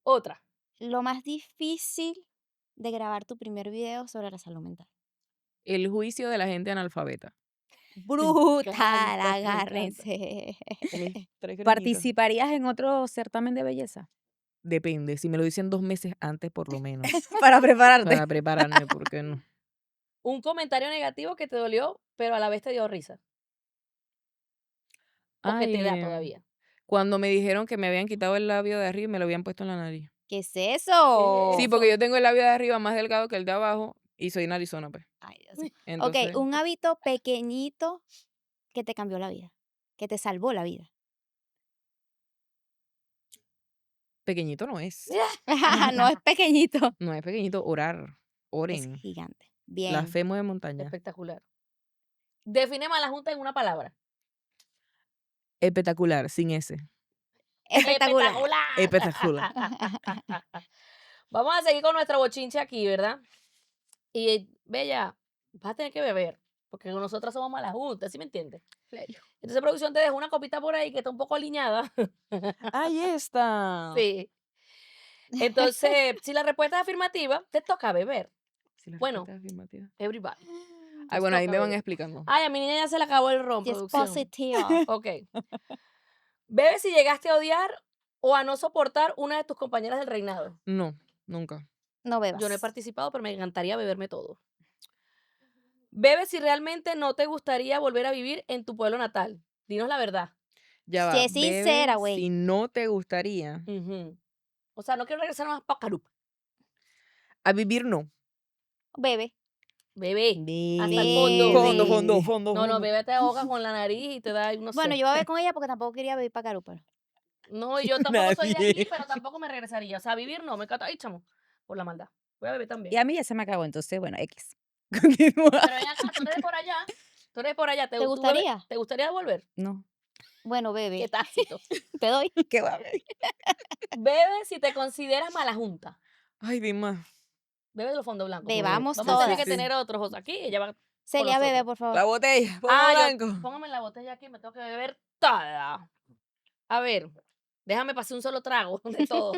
Speaker 3: Otra,
Speaker 2: Lo más difícil de grabar tu primer video sobre la salud mental.
Speaker 1: El juicio de la gente analfabeta.
Speaker 2: Brutal,
Speaker 3: encanta.
Speaker 2: agárrense.
Speaker 1: Mis 3 granitos.
Speaker 4: ¿Participarías en otro certamen de belleza?
Speaker 1: Depende, si me lo dicen 2 meses antes, por lo menos,
Speaker 4: Para prepararte.
Speaker 1: para prepararme, porque no.
Speaker 3: Un comentario negativo que te dolió, pero a la vez te dio risa. O que te da
Speaker 1: Ay,
Speaker 3: todavía.
Speaker 1: cuando me dijeron que me habían quitado el labio de arriba y me lo habían puesto en la nariz.
Speaker 2: ¿Qué es
Speaker 3: ¿Qué
Speaker 2: eso?
Speaker 3: es
Speaker 1: Sí, porque
Speaker 3: eso?
Speaker 1: yo tengo el labio de arriba más delgado que el de abajo y soy narizona, pues.
Speaker 2: Ay, Dios mío. Ok,
Speaker 1: Entonces,
Speaker 2: un hábito pequeñito que te cambió la vida, que te salvó la vida.
Speaker 1: pequeñito no es.
Speaker 2: No es pequeñito,
Speaker 1: No es pequeñito, orar.
Speaker 2: es
Speaker 1: Oren.
Speaker 2: gigante.
Speaker 1: La
Speaker 2: Bien.
Speaker 1: fe mueve montaña.
Speaker 3: Espectacular. Define Malajunta en una palabra.
Speaker 1: Espectacular, sin ese.
Speaker 2: Espectacular.
Speaker 1: Espectacular.
Speaker 3: Vamos a seguir con nuestra bochinche aquí, ¿verdad? Y Bella, vas a tener que beber, porque nosotras somos Malajuntas, ¿sí me entiendes? Entonces, producción, te dejo una copita por ahí que está un poco aliñada.
Speaker 1: Ahí está.
Speaker 3: Sí. Entonces, si la respuesta es afirmativa, te toca beber.
Speaker 1: Si la
Speaker 3: Bueno.
Speaker 1: respuesta es afirmativa.
Speaker 3: Everybody.
Speaker 1: Ay,
Speaker 3: Nos
Speaker 1: bueno, ahí
Speaker 3: toca
Speaker 1: me van
Speaker 3: beber.
Speaker 1: explicando.
Speaker 3: Ay, a mi niña ya se le acabó el ron,
Speaker 2: Si es
Speaker 3: producción.
Speaker 2: positiva.
Speaker 3: Ok. Bebe si llegaste a odiar o a no soportar una de tus compañeras del reinado.
Speaker 1: No, nunca.
Speaker 2: No bebas.
Speaker 3: Yo no he participado, pero me encantaría beberme todo. Bebe si realmente no te gustaría volver a vivir en tu pueblo natal. Dinos la verdad.
Speaker 1: Ya
Speaker 2: Si
Speaker 1: va.
Speaker 2: es sincera,
Speaker 1: bebe
Speaker 2: güey.
Speaker 1: Si no te gustaría.
Speaker 3: Ujú. O sea, no quiero regresar más para Carupa.
Speaker 1: A vivir no.
Speaker 2: Bebe.
Speaker 3: Bebé. Hasta el fondo.
Speaker 1: Fondo,
Speaker 2: Bebe.
Speaker 1: fondo, fondo,
Speaker 3: No, no,
Speaker 1: fondo.
Speaker 3: bebé te ahogas con la nariz y te da, no
Speaker 2: Bueno,
Speaker 3: sé.
Speaker 2: yo voy a beber con ella porque tampoco quería beber para Carúpano.
Speaker 3: No, y yo tampoco soy de aquí,
Speaker 1: Nadie.
Speaker 3: pero tampoco me regresaría. O sea, vivir no, me encanta. Ay, chamo, por la maldad. Voy a beber también.
Speaker 4: Y a mí ya se me acabó, entonces, bueno, X. Continúa.
Speaker 3: Pero ven acá, tú eres de por allá. Tú eres de por allá.
Speaker 2: ¿Te
Speaker 3: tú bebes-
Speaker 2: gustaría?
Speaker 3: ¿Te gustaría volver?
Speaker 4: No,
Speaker 2: Bueno,
Speaker 3: Qué
Speaker 2: bebe.
Speaker 3: tácito.
Speaker 2: Te doy.
Speaker 4: ¿qué va a ver?
Speaker 3: Bebe si te consideras mala junta.
Speaker 1: Ay, Dima.
Speaker 3: Bebe de los fondos blancos. porque
Speaker 2: Bebamos
Speaker 3: vamos a tener
Speaker 2: todas.
Speaker 3: que tener otros José, aquí. Ella va
Speaker 2: Celia, bebe,
Speaker 3: nosotros.
Speaker 2: por favor.
Speaker 1: La botella, fondo
Speaker 3: Ah,
Speaker 1: blanco.
Speaker 3: póngame la botella aquí, me tengo que beber toda. A ver, déjame pasar un solo trago de todo.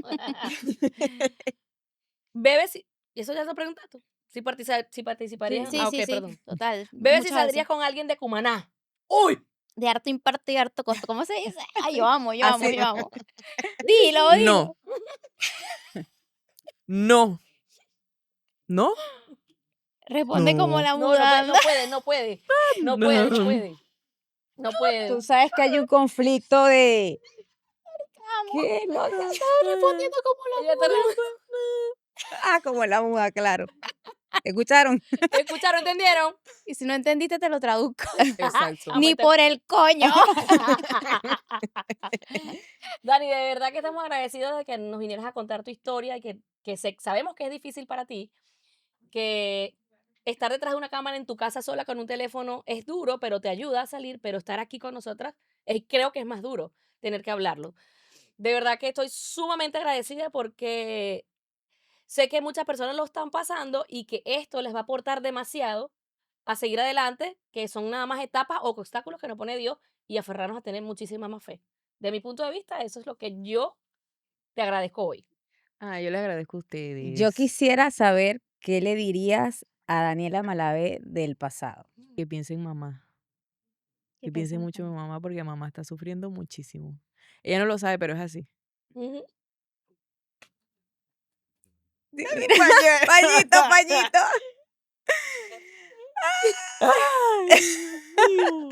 Speaker 3: Bebe si... ¿Y eso ya lo preguntaste? Si participarías.
Speaker 2: Sí,
Speaker 3: Ah,
Speaker 2: sí,
Speaker 3: ok,
Speaker 2: sí.
Speaker 3: perdón.
Speaker 2: Total.
Speaker 3: Bebe si
Speaker 2: muchas
Speaker 3: saldrías
Speaker 2: gracias.
Speaker 3: con alguien de Cumaná. ¡Uy!
Speaker 2: De harto impacto y harto costo. ¿Cómo se dice? Ay, yo amo, yo amo,
Speaker 1: Así.
Speaker 2: yo amo. Dilo, dilo.
Speaker 1: No. ¿No?
Speaker 2: Responde como
Speaker 1: No.
Speaker 2: la
Speaker 3: No,
Speaker 2: muda.
Speaker 3: no puede, no puede. No puede, no puede. No puede.
Speaker 4: Tú sabes que hay un conflicto de...
Speaker 2: Amo.
Speaker 4: ¿Qué? No, no.
Speaker 2: Estaba respondiendo como la
Speaker 3: Ella está
Speaker 2: muda.
Speaker 4: Ah, como la muda, claro. ¿Escucharon?
Speaker 3: ¿Escucharon? ¿Entendieron?
Speaker 2: Y si no entendiste, te lo traduzco.
Speaker 1: Exacto.
Speaker 3: Ah,
Speaker 2: Ni
Speaker 3: pues
Speaker 2: por el coño.
Speaker 3: Dani, de verdad que estamos agradecidos de que nos vinieras a contar tu historia y sabemos que es difícil para ti, que estar detrás de una cámara en tu casa sola con un teléfono es duro, pero te ayuda a salir, pero estar aquí con nosotras creo que es más duro tener que hablarlo. De verdad que estoy sumamente agradecida porque sé que muchas personas lo están pasando y que esto les va a aportar demasiado a seguir adelante, que son nada más etapas o obstáculos que nos pone Dios y aferrarnos a tener muchísima más fe. De mi punto de vista, eso es lo que yo te agradezco hoy.
Speaker 1: Ah, yo les agradezco a
Speaker 4: Yo
Speaker 1: ustedes.
Speaker 4: quisiera saber qué le dirías a Daniela Malavé del pasado.
Speaker 1: Que piensen mamá. Que piense mucho en mamá porque mamá está sufriendo muchísimo. Ella no lo sabe, pero es así.
Speaker 3: Ujú.
Speaker 4: Pañito, pañito.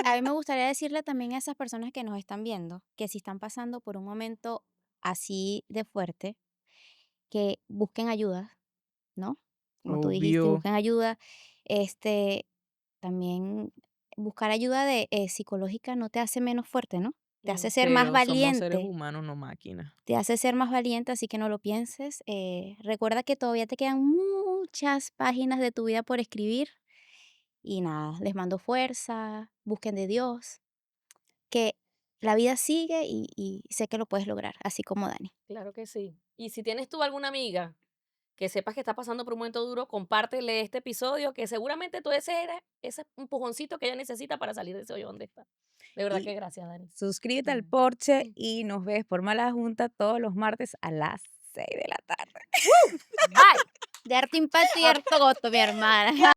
Speaker 2: A mí me gustaría decirle también a esas personas que nos están viendo que si están pasando por un momento así de fuerte, que busquen ayuda, ¿no? Como tú dijiste,
Speaker 1: Obvio.
Speaker 2: busquen ayuda. También buscar ayuda de psicológica no te hace menos fuerte, ¿no? Te hace ser más
Speaker 1: Cero, somos seres
Speaker 2: valiente.
Speaker 1: humanos, no máquinas.
Speaker 2: Te hace ser más valiente, así que no lo pienses. Recuerda que todavía te quedan muchas páginas de tu vida por escribir. Y nada, les mando fuerza, busquen de Dios, que la vida sigue y sé que lo puedes lograr, así como Dani.
Speaker 3: Claro que sí. Y si tienes tú alguna amiga que sepas que está pasando por un momento duro, compártele este episodio, que seguramente tú eres ese empujoncito que ella necesita para salir de ese hoyo donde está. De verdad
Speaker 4: Y
Speaker 3: que gracias, Dani.
Speaker 4: suscríbete al
Speaker 3: Mm.
Speaker 4: Porche y nos ves por Mala Junta todos los martes a las 6 de la tarde.
Speaker 3: Bye.
Speaker 2: De harto impacto y harto gosto, mi hermana.